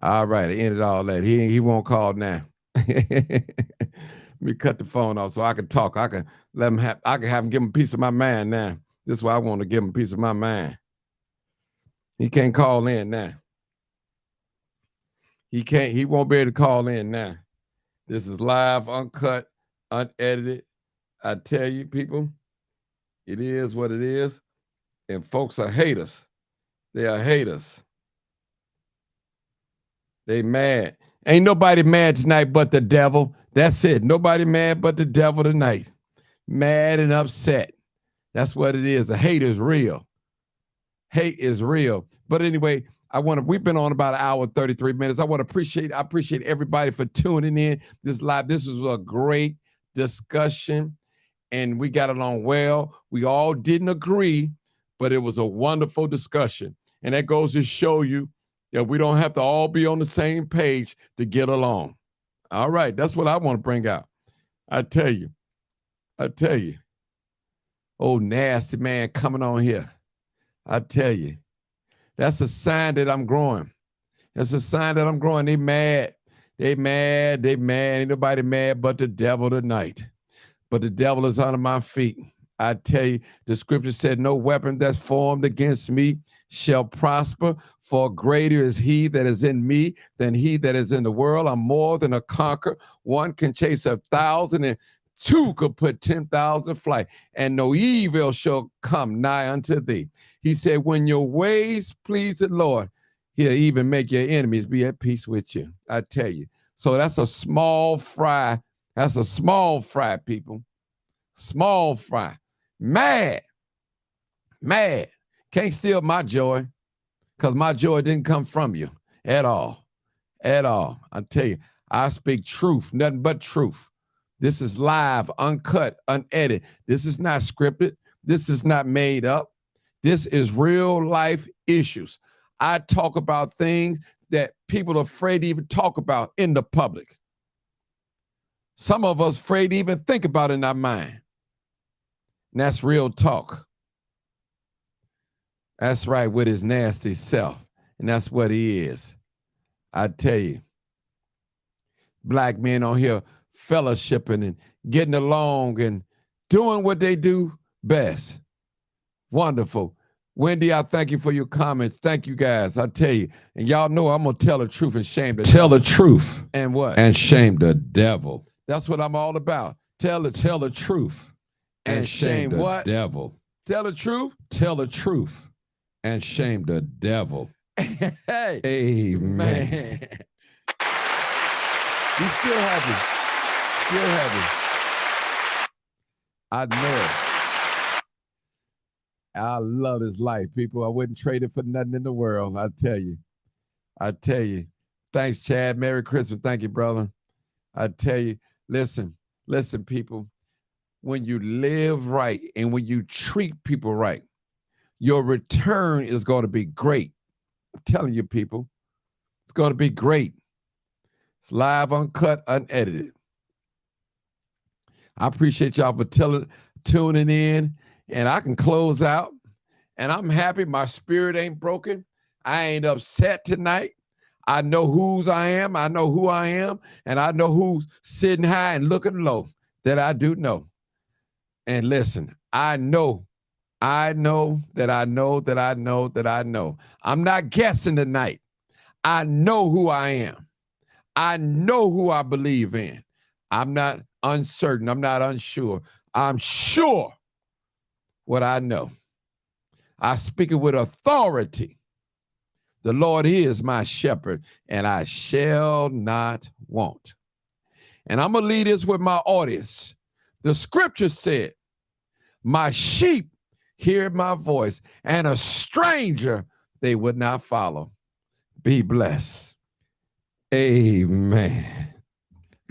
All right, I ended all that. He won't call now. Let me cut the phone off so I can talk. I can have him give him a piece of my mind now. This is why I want to give him a piece of my mind. He can't call in now. He won't be able to call in now. This is live, uncut, unedited. I tell you, people, it is what it is. And folks are haters. They are haters. They mad. Ain't nobody mad tonight but the devil. That's it. Nobody mad but the devil tonight. Mad and upset. That's what it is. The hate is real. Hate is real. But anyway, we've been on about an hour, 33 minutes. I appreciate everybody for tuning in this live. This was a great discussion and we got along well. We all didn't agree, but it was a wonderful discussion. And that goes to show you that we don't have to all be on the same page to get along. All right. That's what I want to bring out. I tell you. old nasty man coming on here. I tell you, that's a sign that I'm growing. That's a sign that I'm growing. They mad. They mad. They mad. Ain't nobody mad but the devil tonight. But the devil is under my feet. I tell you, the scripture said, no weapon that's formed against me shall prosper, for greater is he that is in me than he that is in the world. I'm more than a conqueror. One can chase 1,000 and two could put 10,000 flight, and no evil shall come nigh unto thee. He said, when your ways please the Lord, he'll even make your enemies be at peace with you. I tell you. So that's a small fry. That's a small fry, people. Small fry. Mad. Mad. Can't steal my joy, because my joy didn't come from you at all. At all. I tell you, I speak truth, nothing but truth. This is live, uncut, unedited. This is not scripted. This is not made up. This is real life issues. I talk about things that people are afraid to even talk about in the public. Some of us afraid to even think about it in our mind. And that's real talk. That's right, with his nasty self. And that's what he is. I tell you. Black men on here fellowshipping and getting along and doing what they do best. Wonderful. Wendy, I thank you for your comments. Thank you, guys. I tell you. And y'all know I'm going to tell the truth and shame the devil. Tell the truth. And what? And shame the devil. That's what I'm all about. Tell the truth. And shame what? Devil. Tell the truth. Tell the truth. And shame the devil. Hey. Amen. You still happy. Still happy. I know it. I love this life, people. I wouldn't trade it for nothing in the world. I tell you. I tell you. Thanks, Chad. Merry Christmas. Thank you, brother. I tell you. Listen, people. When you live right and when you treat people right, your return is going to be great. I'm telling you, people. It's going to be great. It's live, uncut, unedited. I appreciate y'all for tuning in, and I can close out. And I'm happy. My spirit ain't broken. I ain't upset tonight. I know whose I am. I know who I am. And I know who's sitting high and looking low. That I do know. And listen, I know. I'm not guessing tonight. I know who I am. I know who I believe in. I'm not uncertain. I'm not unsure. I'm sure what I know. I speak it with authority. The Lord is my shepherd, and I shall not want. And I'm going to leave this with my audience. The scripture said, my sheep hear my voice, and a stranger they would not follow. Be blessed. Amen.